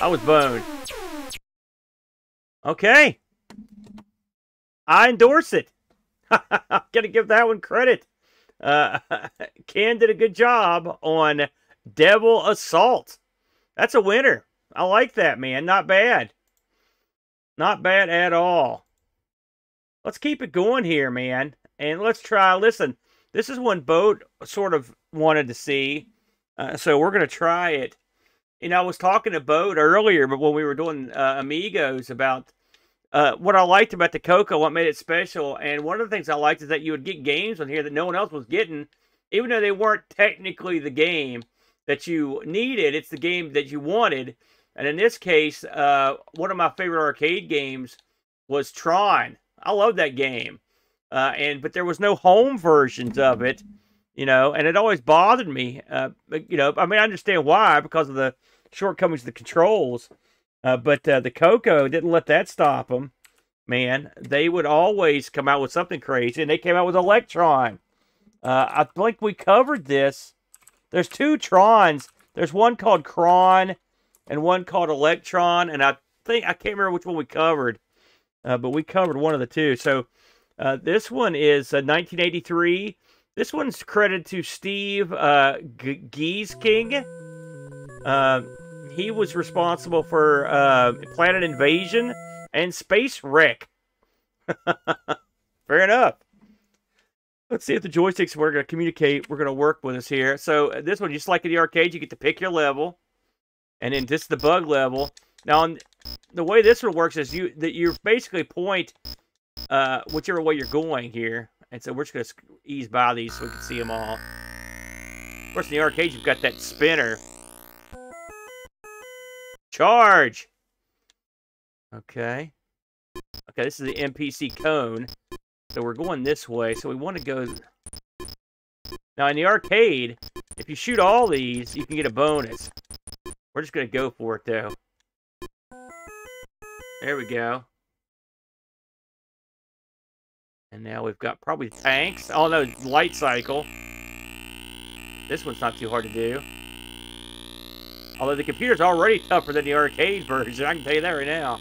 I was boned. Okay. I endorse it. I'm going to give that one credit. Ken did a good job on Devil Assault. That's a winner. I like that, man. Not bad. Not bad at all. Let's keep it going here, man. And let's try, listen, this is one Boat sort of wanted to see. So we're going to try it. You know, I was talking to Boat earlier, but when we were doing Amigos about what I liked about the Coco, what made it special. And one of the things I liked is that you would get games on here that no one else was getting, even though they weren't technically the game that you needed. It's the game that you wanted. And in this case, one of my favorite arcade games was Tron. I love that game. But there was no home versions of it, you know, and it always bothered me. You know, I mean, I understand why, because of the shortcomings of the controls. But the Coco didn't let that stop them, man. They would always come out with something crazy, and they came out with Electron. I think we covered this. There's two Trons. There's one called Kron and one called Electron, and I can't remember which one we covered, but we covered one of the two. So this one is 1983. This one's credited to Steve Giesking. he was responsible for Planet Invasion and Space Wreck. Fair enough. Let's see if the joysticks we're going to communicate. We're going to work with us here. So this one, just like in the arcade, you get to pick your level, and then this is the bug level. Now, the way this one works is you basically point whichever way you're going here, and so we're just going to ease by these so we can see them all. Of course, in the arcade, you've got that spinner. Charge. Okay. Okay, this is the NPC cone. So we're going this way, so we want to go... Now, in the arcade, if you shoot all these, you can get a bonus. We're just going to go for it, though. There we go. And now we've got probably tanks. Oh, no, light cycle. This one's not too hard to do. Although the computer's already tougher than the arcade version, I can tell you that right now.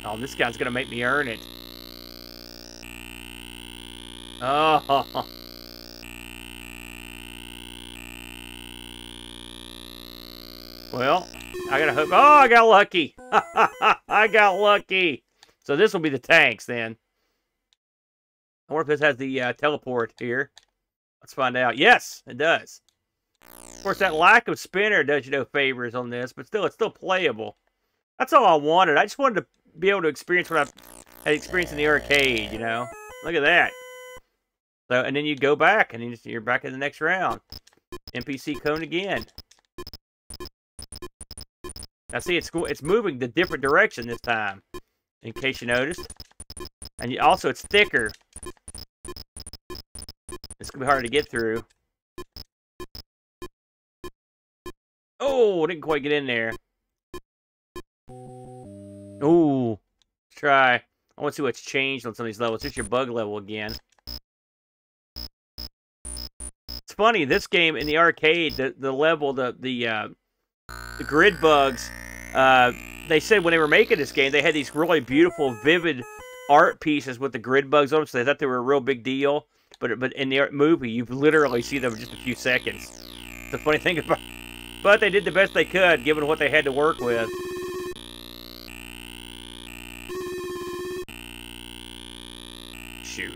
Oh, this guy's gonna make me earn it. Oh. Well, I gotta hope. Oh, I got lucky. I got lucky. So this will be the tanks then. I wonder if this has the teleport here. Let's find out. Yes, it does. Of course, that lack of spinner does you no favors on this, but still, it's still playable. That's all I wanted. I just wanted to be able to experience what I had experienced in the arcade, you know? Look at that. So, and then you go back, and you're back in the next round. NPC cone again. Now, see, it's moving the different direction this time, in case you noticed. And also, it's thicker. It's going to be harder to get through. Oh, didn't quite get in there. Ooh, let's try. I want to see what's changed on some of these levels. Here's your bug level again. It's funny, this game in the arcade, the level, the grid bugs, they said when they were making this game, they had these really beautiful, vivid art pieces with the grid bugs on them, so they thought they were a real big deal. But in the movie, you literally see them in just a few seconds. The funny thing about, but they did the best they could, given what they had to work with. Shoot.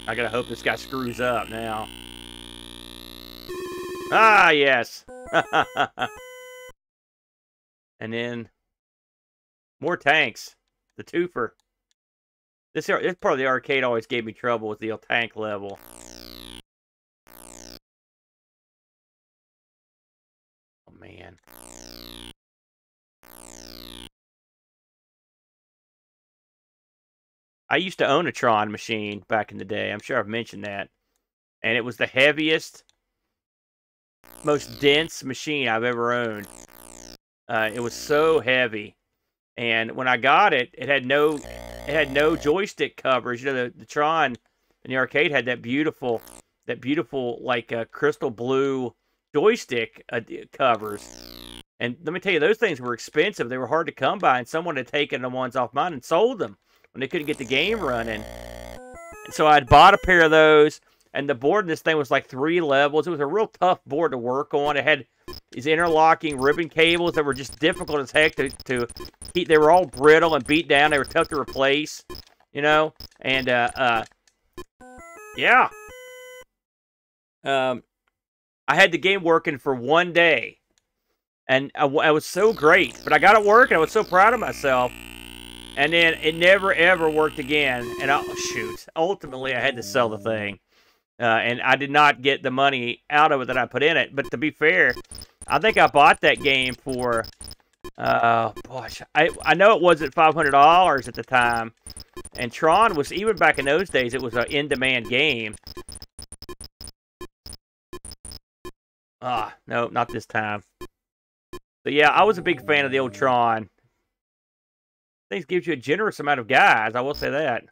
I gotta hope this guy screws up now. Ah, yes. And then more tanks. The twofer. This part of the arcade always gave me trouble with the tank level. Oh, man. I used to own a Tron machine back in the day. I'm sure I've mentioned that. And it was the heaviest, most dense machine I've ever owned. It was so heavy. And when I got it, it had no joystick covers. You know, the Tron in the arcade had that beautiful like crystal blue joystick covers. And let me tell you, those things were expensive. They were hard to come by, and someone had taken the ones off mine and sold them when they couldn't get the game running. And so I'd bought a pair of those, and the board in this thing was like 3 levels. It was a real tough board to work on. It had these interlocking ribbon cables that were just difficult as heck to keep. They were all brittle and beat down. They were tough to replace, you know. And yeah, I had the game working for 1 day, and I was so great. But I got it working. I was so proud of myself. And then it never ever worked again. And shoot, ultimately I had to sell the thing. And I did not get the money out of it that I put in it. But to be fair, I think I bought that game for, gosh, I know it wasn't $500 at the time. And Tron was, even back in those days, it was an in-demand game. No, not this time. But yeah, I was a big fan of the old Tron. Things gives you a generous amount of guys, I will say that.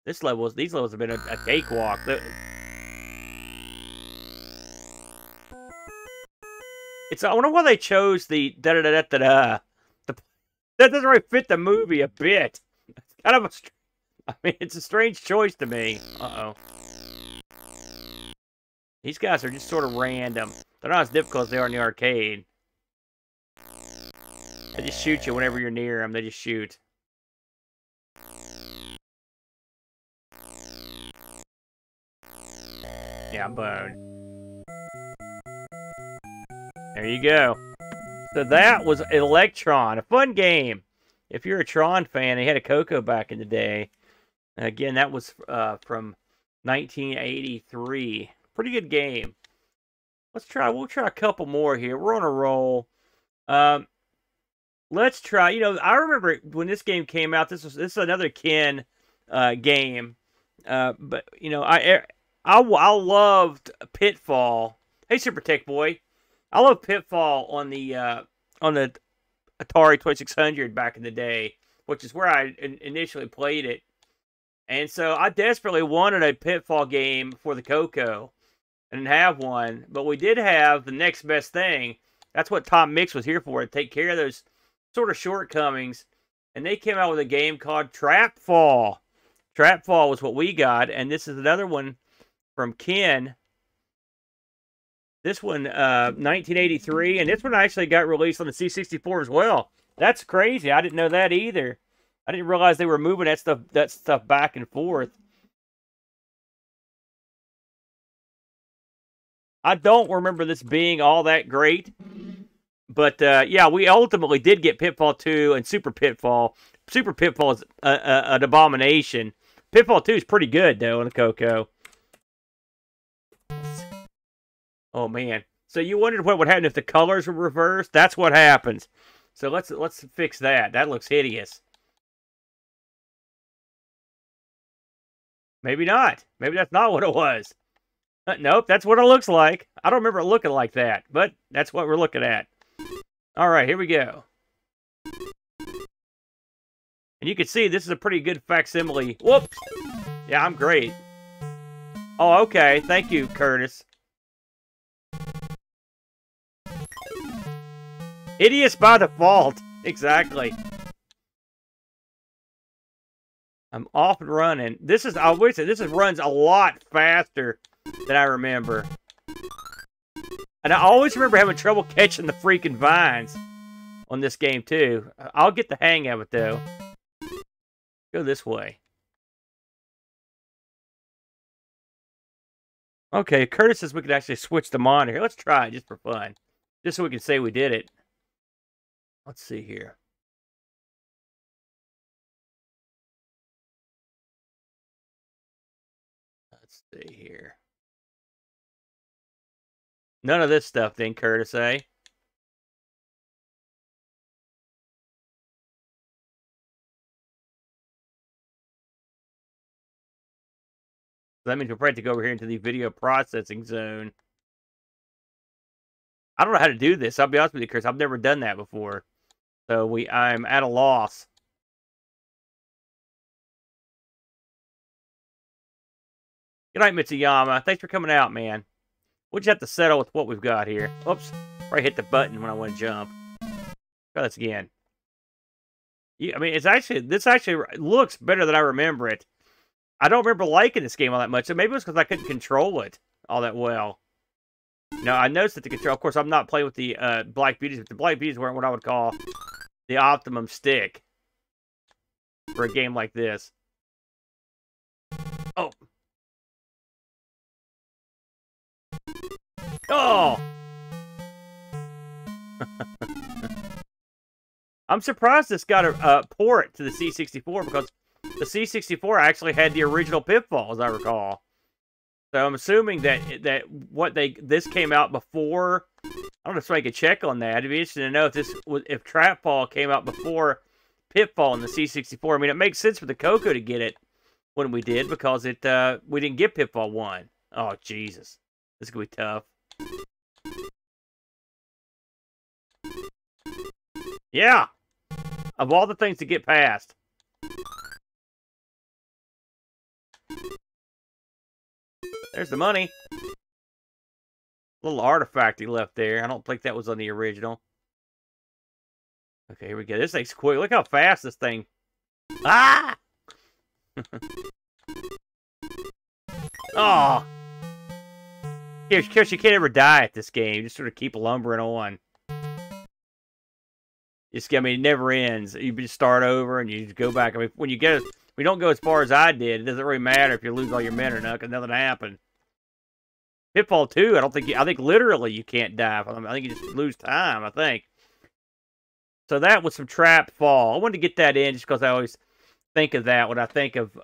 These levels have been a cakewalk. I wonder why they chose the da-da-da-da-da-da. That doesn't really fit the movie a bit. It's kind of it's a strange choice to me. Uh-oh. These guys are just sort of random. They're not as difficult as they are in the arcade. They just shoot you whenever you're near them. They just shoot. Yeah, I'm boned. There you go. So that was Electron. A fun game. If you're a Tron fan, they had a Coco back in the day. Again, that was from 1983. Pretty good game. We'll try a couple more here. We're on a roll. Let's try, I remember when this game came out, this is another Ken game. But, I loved Pitfall. Hey, Super Tech Boy. I love Pitfall on the Atari 2600 back in the day, which is where I initially played it. And so I desperately wanted a Pitfall game for the Coco. I didn't have one, but we did have the next best thing. That's what Tom Mix was here for, to take care of those sort of shortcomings. And they came out with a game called Trapfall. Trapfall was what we got, and this is another one from Ken. This one, 1983, and this one actually got released on the C64 as well. That's crazy. I didn't know that either. I didn't realize they were moving that stuff back and forth. I don't remember this being all that great. But, yeah, we ultimately did get Pitfall 2 and Super Pitfall. Super Pitfall is an abomination. Pitfall 2 is pretty good, though, on the Coco. Oh, man. So you wondered what would happen if the colors were reversed? That's what happens. So let's fix that. That looks hideous. Maybe not. Maybe that's not what it was. Nope, that's what it looks like. I don't remember it looking like that, but that's what we're looking at. All right, here we go. And you can see this is a pretty good facsimile. Whoops! Yeah, I'm great. Oh, okay. Thank you, Curtis. Hideous by default. Exactly. I'm off and running. This runs a lot faster than I remember. And I always remember having trouble catching the freaking vines on this game, too. I'll get the hang of it, though. Go this way. Okay, Curtis says we could actually switch the monitor. Let's try it just for fun. Just so we can say we did it. Let's see here. Let's see here. None of this stuff then, Curtis, eh? That means we're probably to go over here into the video processing zone. I don't know how to do this. I'll be honest with you, Curtis. I've never done that before. So I'm at a loss. Good night, Mitsuyama. Thanks for coming out, man. We'll just have to settle with what we've got here. Oops. Probably hit the button when I want to jump. Try this again. Yeah, I mean, this actually looks better than I remember it. I don't remember liking this game all that much, so maybe it was because I couldn't control it all that well. No, I noticed that the control, of course, I'm not playing with the Black Beauties, but the Black Beauties weren't what I would call the optimum stick for a game like this. Oh. Oh! I'm surprised this got a port to the C64 because the C64 actually had the original Pitfall, as I recall. So I'm assuming that this came out before. I don't know if somebody could check on that. It'd be interesting to know if Trapfall came out before Pitfall in the C64. I mean, it makes sense for the Coco to get it when we did because we didn't get Pitfall 1. Oh Jesus, this is gonna be tough. Yeah, of all the things to get past. There's the money. Little artifact he left there. I don't think that was on the original. Okay, here we go. This thing's quick. Look how fast this thing. Ah! Oh! Of course, you can't ever die at this game. You just sort of keep lumbering on. I mean, it never ends. You just start over and you just go back. I mean, when we don't go as far as I did, it doesn't really matter if you lose all your men or not, because nothing happened. Pitfall 2, I think literally you can't die. I think you just lose time, I think. So that was some Trap Fall. I wanted to get that in just because I always think of that when I think of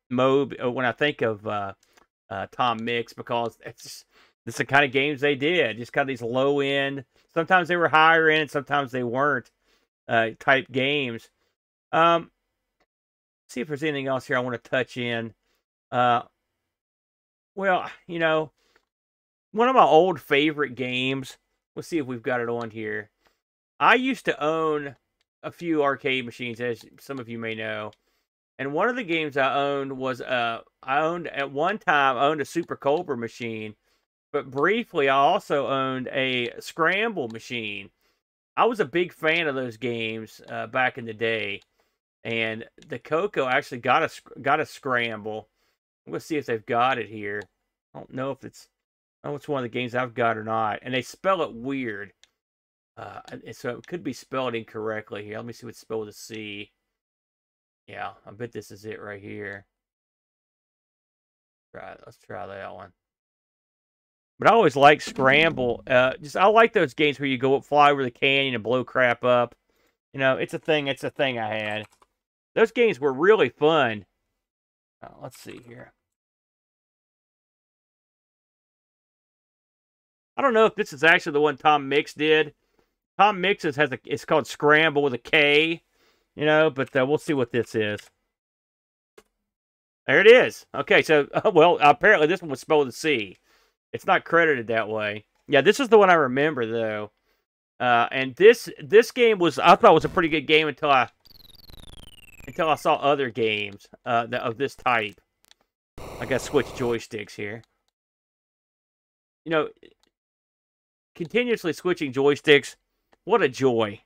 when I think of Tom Mix, because it's the kind of games they did. Just kind of these low end. Sometimes they were higher end, sometimes they weren't type games. See if there's anything else here I want to touch in. Well, you know, one of my old favorite games. Let's see if we've got it on here. I used to own a few arcade machines, as some of you may know. And one of the games I owned was, at one time, I owned a Super Cobra machine. But briefly, I also owned a Scramble machine. I was a big fan of those games back in the day. And the Coco actually got a Scramble. Let's see if they've got it here. I don't know if it's one of the games I've got or not. And they spell it weird. So it could be spelled incorrectly here. Let me see what's spelled with a C. Yeah, I bet this is it right here. Let's try that one. But I always like Scramble. I like those games where you go up, fly over the canyon and blow crap up. You know, it's a thing I had. Those games were really fun. Let's see here. I don't know if this is actually the one Tom Mix did. Tom Mix's it's called Scramble with a K, you know, but we'll see what this is. There it is. Okay, so, well, apparently this one was spelled with a C. It's not credited that way. Yeah, this is the one I remember, though. And this game I thought was a pretty good game until I saw other games of this type. I got to switch joysticks here. You know, continuously switching joysticks, what a joy.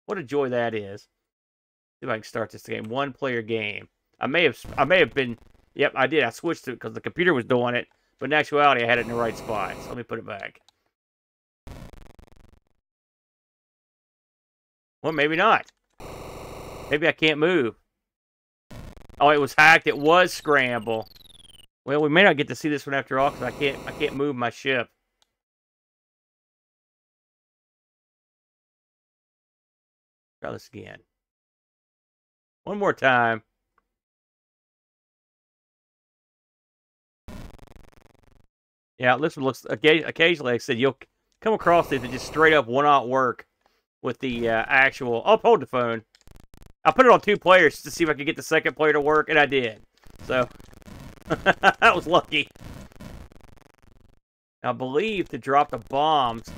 What a joy that is. See if I can start this game. One-player game. I may have been... Yep, I did. I switched it because the computer was doing it. But in actuality, I had it in the right spot. So let me put it back. Well, maybe not. Maybe I can't move. Oh, it was hacked. It was Scramble. Well, we may not get to see this one after all because I can't move my ship. Try this again. One more time. Yeah, this one looks... Occasionally, like I said, you'll come across these that just straight up will not work with the actual... Oh, hold the phone. I put it on 2 players to see if I could get the second player to work, and I did. So, that was lucky. I believe to drop the bombs...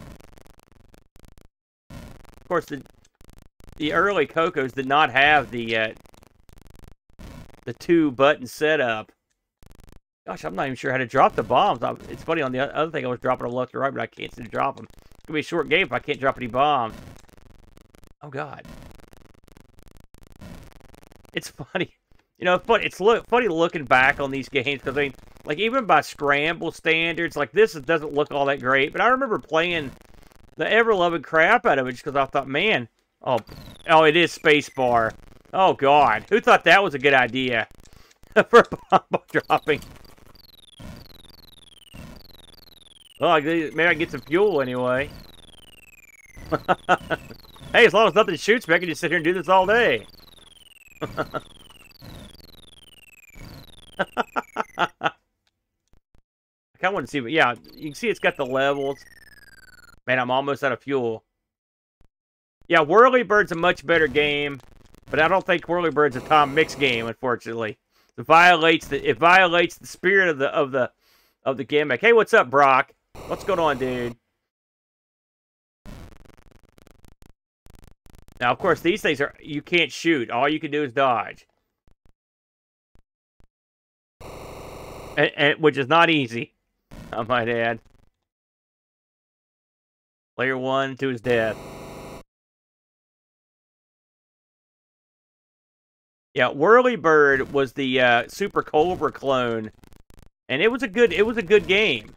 Of course, the early Cocos did not have the 2-button setup. Gosh, I'm not even sure how to drop the bombs. It's funny, on the other thing, I was dropping them left or right, but I can't seem to drop them. It's going to be a short game if I can't drop any bombs. Oh, God. It's funny. You know, it's funny looking back on these games, because, I mean, like, even by Scramble standards, like, this doesn't look all that great, but I remember playing the ever-loving crap out of it just because I thought, man, oh, it is spacebar. Oh, God. Who thought that was a good idea for bomb dropping? Well, maybe I can get some fuel anyway. Hey, as long as nothing shoots me, I can just sit here and do this all day. I kind of want to see, but yeah, you can see it's got the levels. Man, I'm almost out of fuel. Yeah, Whirlybird's a much better game, but I don't think Whirlybird's a Tom Mix game, unfortunately. It violates the spirit of the gimmick. Hey, what's up, Brock? What's going on, dude? Now, of course, these things you can't shoot. All you can do is dodge. Which is not easy, I might add. Player 1 to his death. Yeah, Whirlybird was the Super Cobra clone, and it was a good game.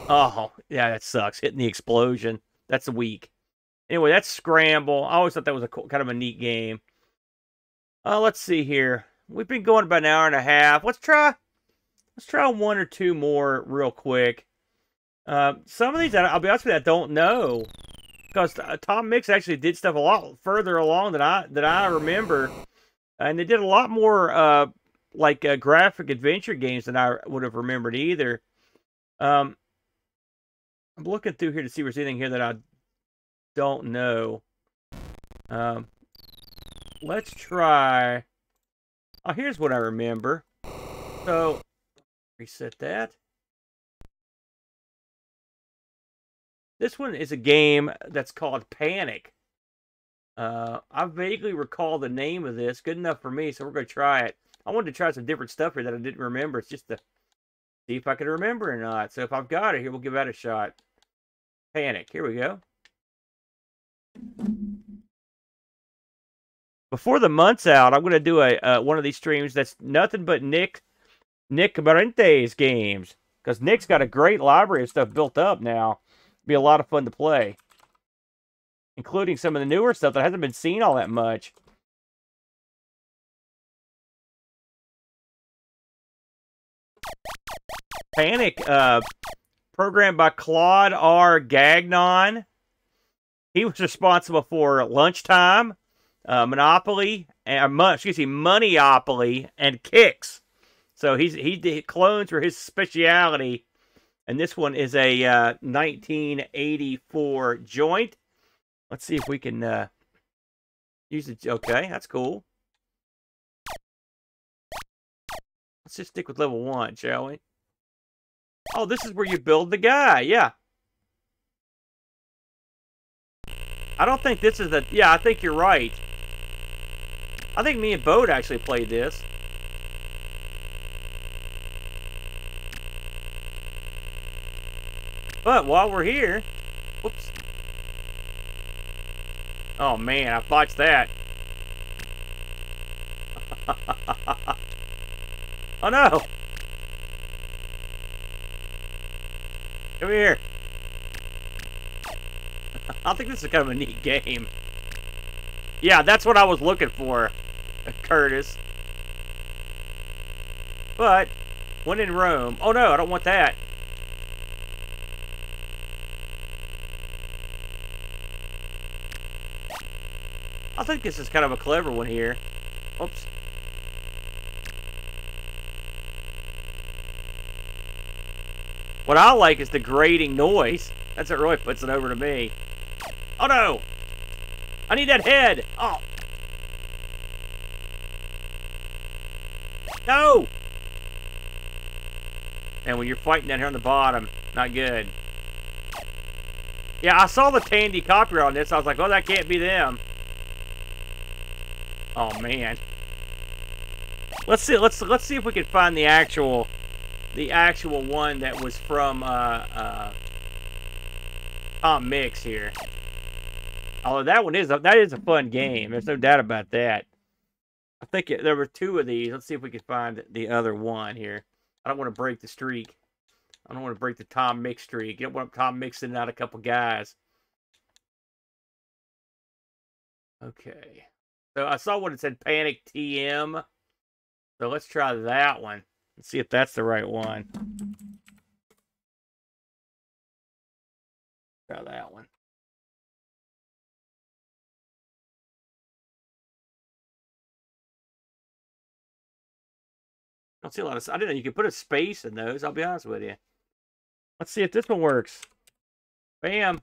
Oh, yeah, that sucks. Hitting the explosion. That's weak. Anyway, that's Scramble. I always thought that was a cool, kind of a neat game. Let's see here. We've been going about an hour and a half. Let's try one or two more real quick. Some of these, I'll be honest with you, I don't know. Because Tom Mix actually did stuff a lot further along than I remember. And they did a lot more graphic adventure games than I would have remembered either. I'm looking through here to see if there's anything here that I don't know. Let's try. Oh, here's what I remember. So, reset that. This one is a game that's called Panic. I vaguely recall the name of this. Good enough for me, so we're going to try it. I wanted to try some different stuff here that I didn't remember. It's just to see if I could remember or not. So if I've got it here, we'll give that a shot. Panic. Here we go. Before the month's out, I'm going to do a one of these streams that's nothing but Nick Cabarente's games. Because Nick's got a great library of stuff built up now. It'll be a lot of fun to play. Including some of the newer stuff that hasn't been seen all that much. Panic, programmed by Claude R. Gagnon. He was responsible for Lunchtime, Monopoly, and Moneyopoly, and Kicks. So he did clones were his specialty, and this one is a 1984 joint. Let's see if we can use it. Okay, that's cool. Let's just stick with level 1, shall we? Oh, this is where you build the guy. Yeah. I don't think this is the... Yeah, I think you're right. I think me and Bode actually played this. But while we're here... Whoops. Oh, man, I botched that. Oh, no. Come here. I think this is kind of a neat game. Yeah, that's what I was looking for, Curtis. But, when in Rome... Oh, no, I don't want that. I think this is kind of a clever one here. Oops. What I like is the grating noise. That's what really puts it over to me. Oh no! I need that head! Oh! No! And when you're fighting down here on the bottom, not good. Yeah, I saw the Tandy copyright on this. I was like, oh, that can't be them. Oh man. Let's see if we can find the actual one that was from Tom Mix here. Although that one is a fun game. There's no doubt about that. I think there were two of these. Let's see if we can find the other one here. I don't want to break the streak. I don't want to break the Tom Mix streak. You don't want Tom mixing out a couple guys. Okay. So I saw what it said, Panic TM. So let's try that one. Let's see if that's the right one. Try that one. I don't see a lot of... I didn't know you could put a space in those, I'll be honest with you. Let's see if this one works. Bam.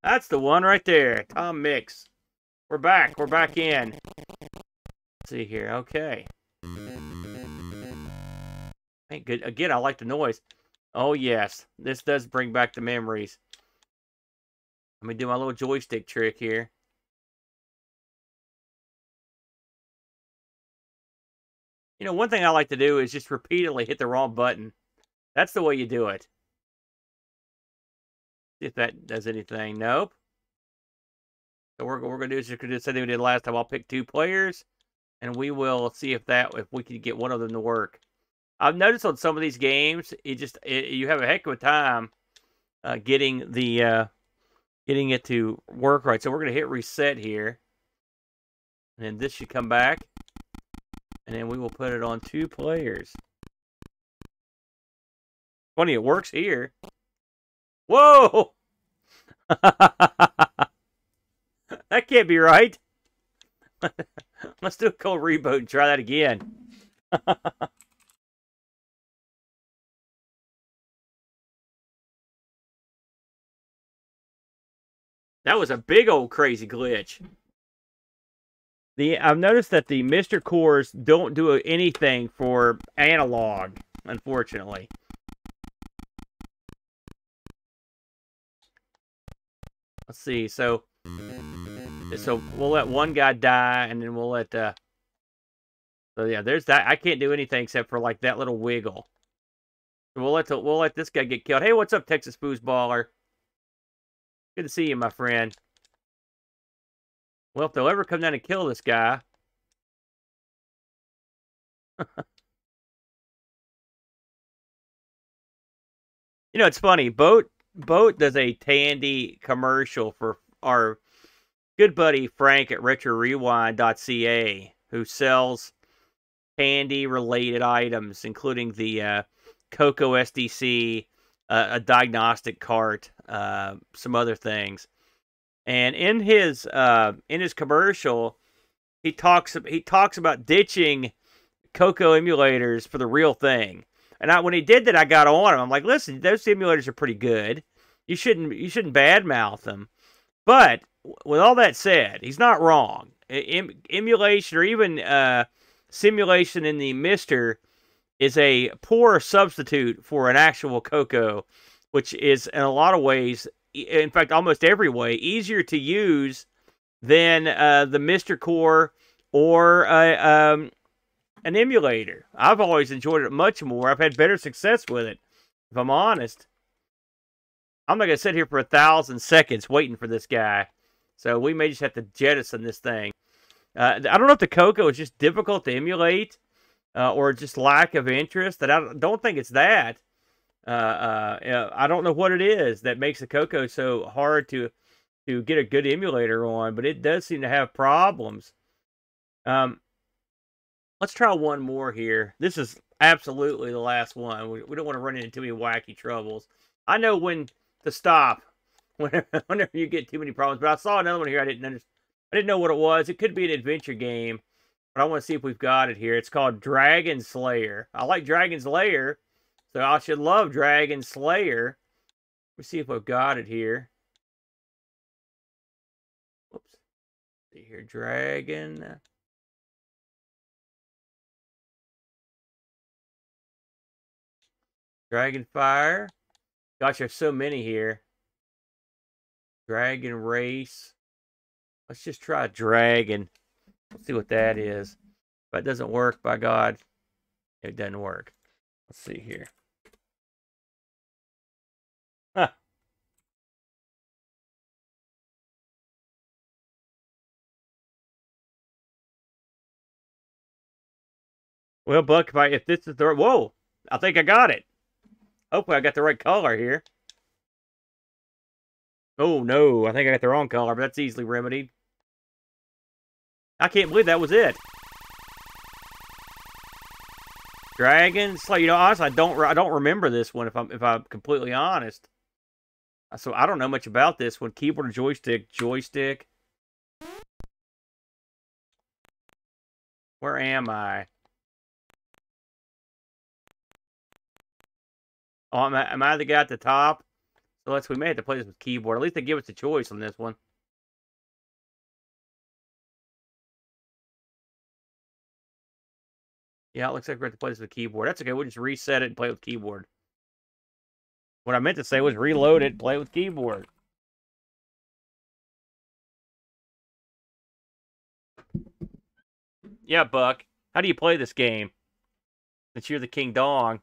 That's the one right there. Tom Mix. We're back. We're back in. Let's see here. Okay. Ain't good. Again, I like the noise. Oh, yes. This does bring back the memories. Let me do my little joystick trick here. You know, one thing I like to do is just repeatedly hit the wrong button. That's the way you do it. See if that does anything. Nope. So what we're going to do is just do the same thing we did last time. I'll pick 2 players, and we will see if we can get one of them to work. I've noticed on some of these games, you have a heck of a time getting it to work right. So we're gonna hit reset here, and then this should come back, and then we will put it on 2 players. Funny, it works here. Whoa! That can't be right. Let's do a cold reboot and try that again. That was a big old crazy glitch. I've noticed that the Mr. cores don't do anything for analog, unfortunately. Let's see. So we'll let one guy die, and then we'll let. So yeah, there's that. I can't do anything except for like that little wiggle. So we'll let this guy get killed. Hey, what's up, Texas Foosballer? Good to see you, my friend. Well, if they'll ever come down and kill this guy. You know, it's funny. Boat does a Tandy commercial for our good buddy Frank at RetroRewind.ca, who sells Tandy-related items, including the Coco SDC, a diagnostic cart, some other things. And in his commercial, he talks about ditching Coco emulators for the real thing. And when he did that, I got on him. I'm like, listen, those simulators are pretty good. You shouldn't badmouth them. But with all that said, he's not wrong. Emulation or even simulation in the Mister is a poor substitute for an actual Coco, which is in a lot of ways, in fact, almost every way, easier to use than the Mister Core or an emulator. I've always enjoyed it much more. I've had better success with it, if I'm honest. I'm not going to sit here for 1,000 seconds waiting for this guy. So we may just have to jettison this thing. I don't know if the Coco is just difficult to emulate or just lack of interest. I don't think it's that. I don't know what it is that makes the Coco so hard to get a good emulator on, but it does seem to have problems. Let's try one more here. This is absolutely the last one. We don't want to run into too many wacky troubles. I know when to stop whenever you get too many problems, but I saw another one here. I didn't know what it was. It could be an adventure game, but I want to see if we've got it here. It's called Dragon Slayer. I like Dragon's Lair, so I should love Dragon Slayer. Let's see if we've got it here. Whoops. See here, Dragon. Dragonfire. Gosh, there's so many here. Dragon Race. Let's just try Dragon. Let's see what that is. If that doesn't work, by God, it doesn't work. Let's see here. Huh. Well, Buck, if this is the... Whoa! I think I got it. Hopefully I got the right color here. Oh, no. I think I got the wrong color, but that's easily remedied. I can't believe that was it. Dragon Slayer. You know, honestly, I don't remember this one if I'm completely honest. So I don't know much about this one. Keyboard or joystick? Joystick. Where am I? Oh, am I the guy at the top? So we may have to play this with keyboard. At least they give us a choice on this one. Yeah, it looks like we have to play this with keyboard. That's okay. We'll just reset it and play with keyboard. What I meant to say was reload it, play with keyboard. Yeah, Buck. How do you play this game? Since you're the King Dong.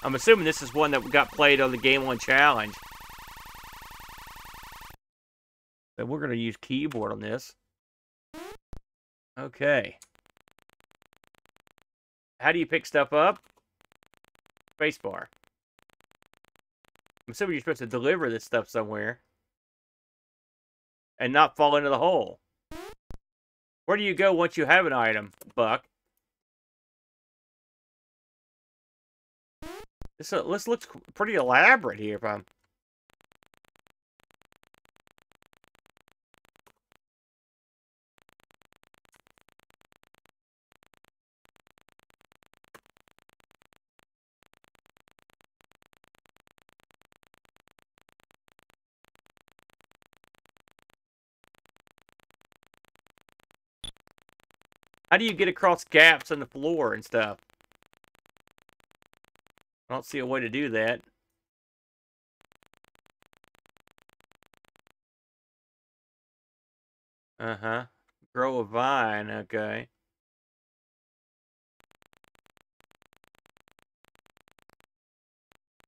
I'm assuming this is one that got played on the Game 1 Challenge. So we're going to use keyboard on this. Okay. How do you pick stuff up? Spacebar. I'm assuming you're supposed to deliver this stuff somewhere. And not fall into the hole. Where do you go once you have an item, Buck? This looks pretty elaborate here, if I'm... How do you get across gaps in the floor and stuff? I don't see a way to do that. Uh-huh. Grow a vine, okay.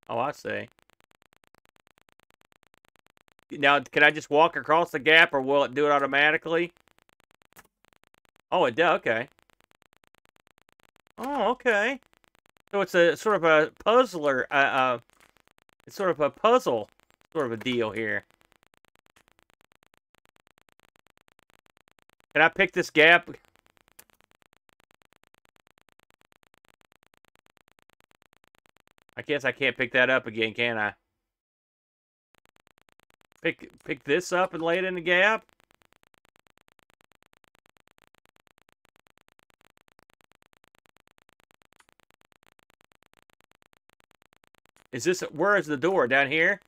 Oh, I see. Now, can I just walk across the gap, or will it do it automatically? Oh, it does, okay. Oh, okay. So it's a sort of a puzzler, it's sort of a puzzle sort of a deal here. Can I pick this gap? I guess I can't pick that up again, can I? Pick this up and lay it in the gap? Is this, where is the door? Down here?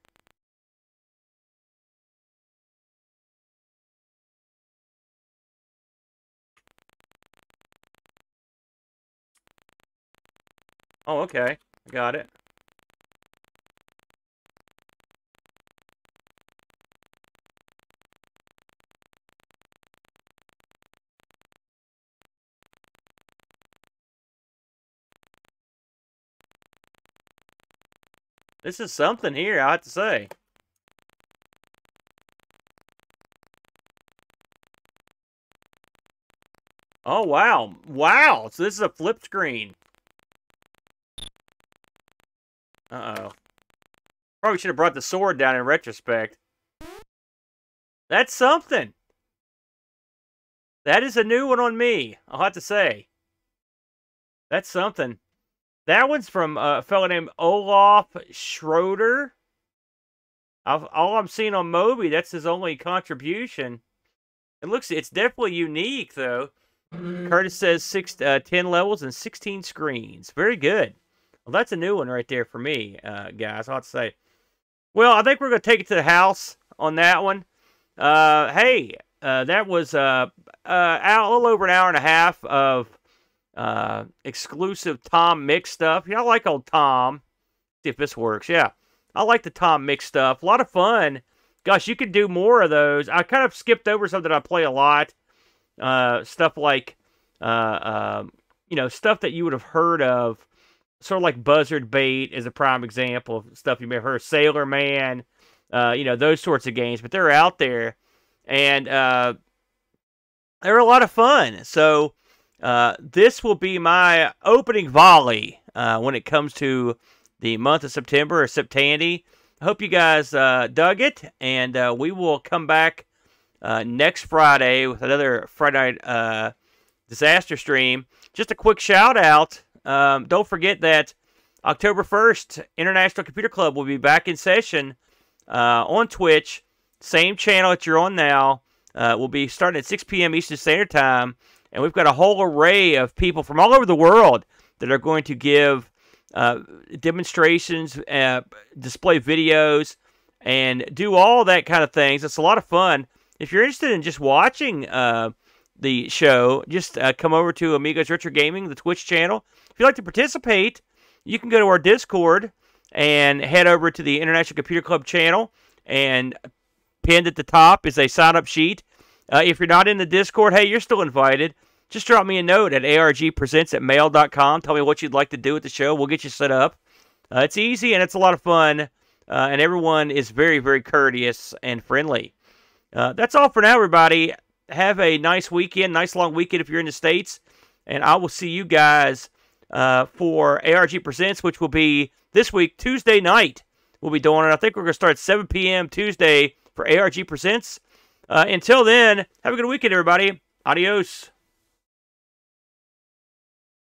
Oh, okay. I got it. This is something here, I have to say. Oh, wow. Wow. So this is a flip screen. Uh-oh. Probably should have brought the sword down in retrospect. That's something. That is a new one on me, I'll have to say. That's something. That one's from a fellow named Olaf Schroeder. All I'm seeing on Moby, that's his only contribution. It's definitely unique, though. Curtis says 10 levels and 16 screens. Very good. Well, that's a new one right there for me, guys, I'll have to say. Well, I think we're going to take it to the house on that one. Hey, that was a little over an hour and a half of exclusive Tom Mix stuff. I like old Tom. See if this works. Yeah, I like the Tom Mix stuff. A lot of fun. Gosh, you could do more of those. I kind of skipped over something I play a lot. Stuff like, stuff that you would have heard of. Sort of like Buzzard Bait is a prime example of stuff you may have heard. Sailor Man, those sorts of games. But they're out there. And they're a lot of fun. So this will be my opening volley when it comes to the month of September, or septandy. I hope you guys dug it. And we will come back next Friday with another Friday night disaster stream. Just a quick shout out. Don't forget that October 1st, International Computer Club will be back in session on Twitch. Same channel that you're on now. We'll be starting at 6 p.m. Eastern Standard Time. And we've got a whole array of people from all over the world that are going to give demonstrations, display videos, and do all that kind of things. It's a lot of fun. If you're interested in just watching the show, just come over to Amigos Retro Gaming, the Twitch channel. If you'd like to participate, you can go to our Discord and head over to the International Computer Club channel, and pinned at the top is a sign-up sheet. If you're not in the Discord, hey, you're still invited. Just drop me a note at argpresents@mail.com. Tell me what you'd like to do with the show. We'll get you set up. It's easy, and it's a lot of fun, and everyone is very, very courteous and friendly. That's all for now, everybody. Have a nice weekend, nice long weekend if you're in the States. And I will see you guys for ARG Presents, which will be this week, Tuesday night. We'll be doing it. I think we're going to start at 7 p.m. Tuesday for ARG Presents. Until then, have a good weekend, everybody. Adios.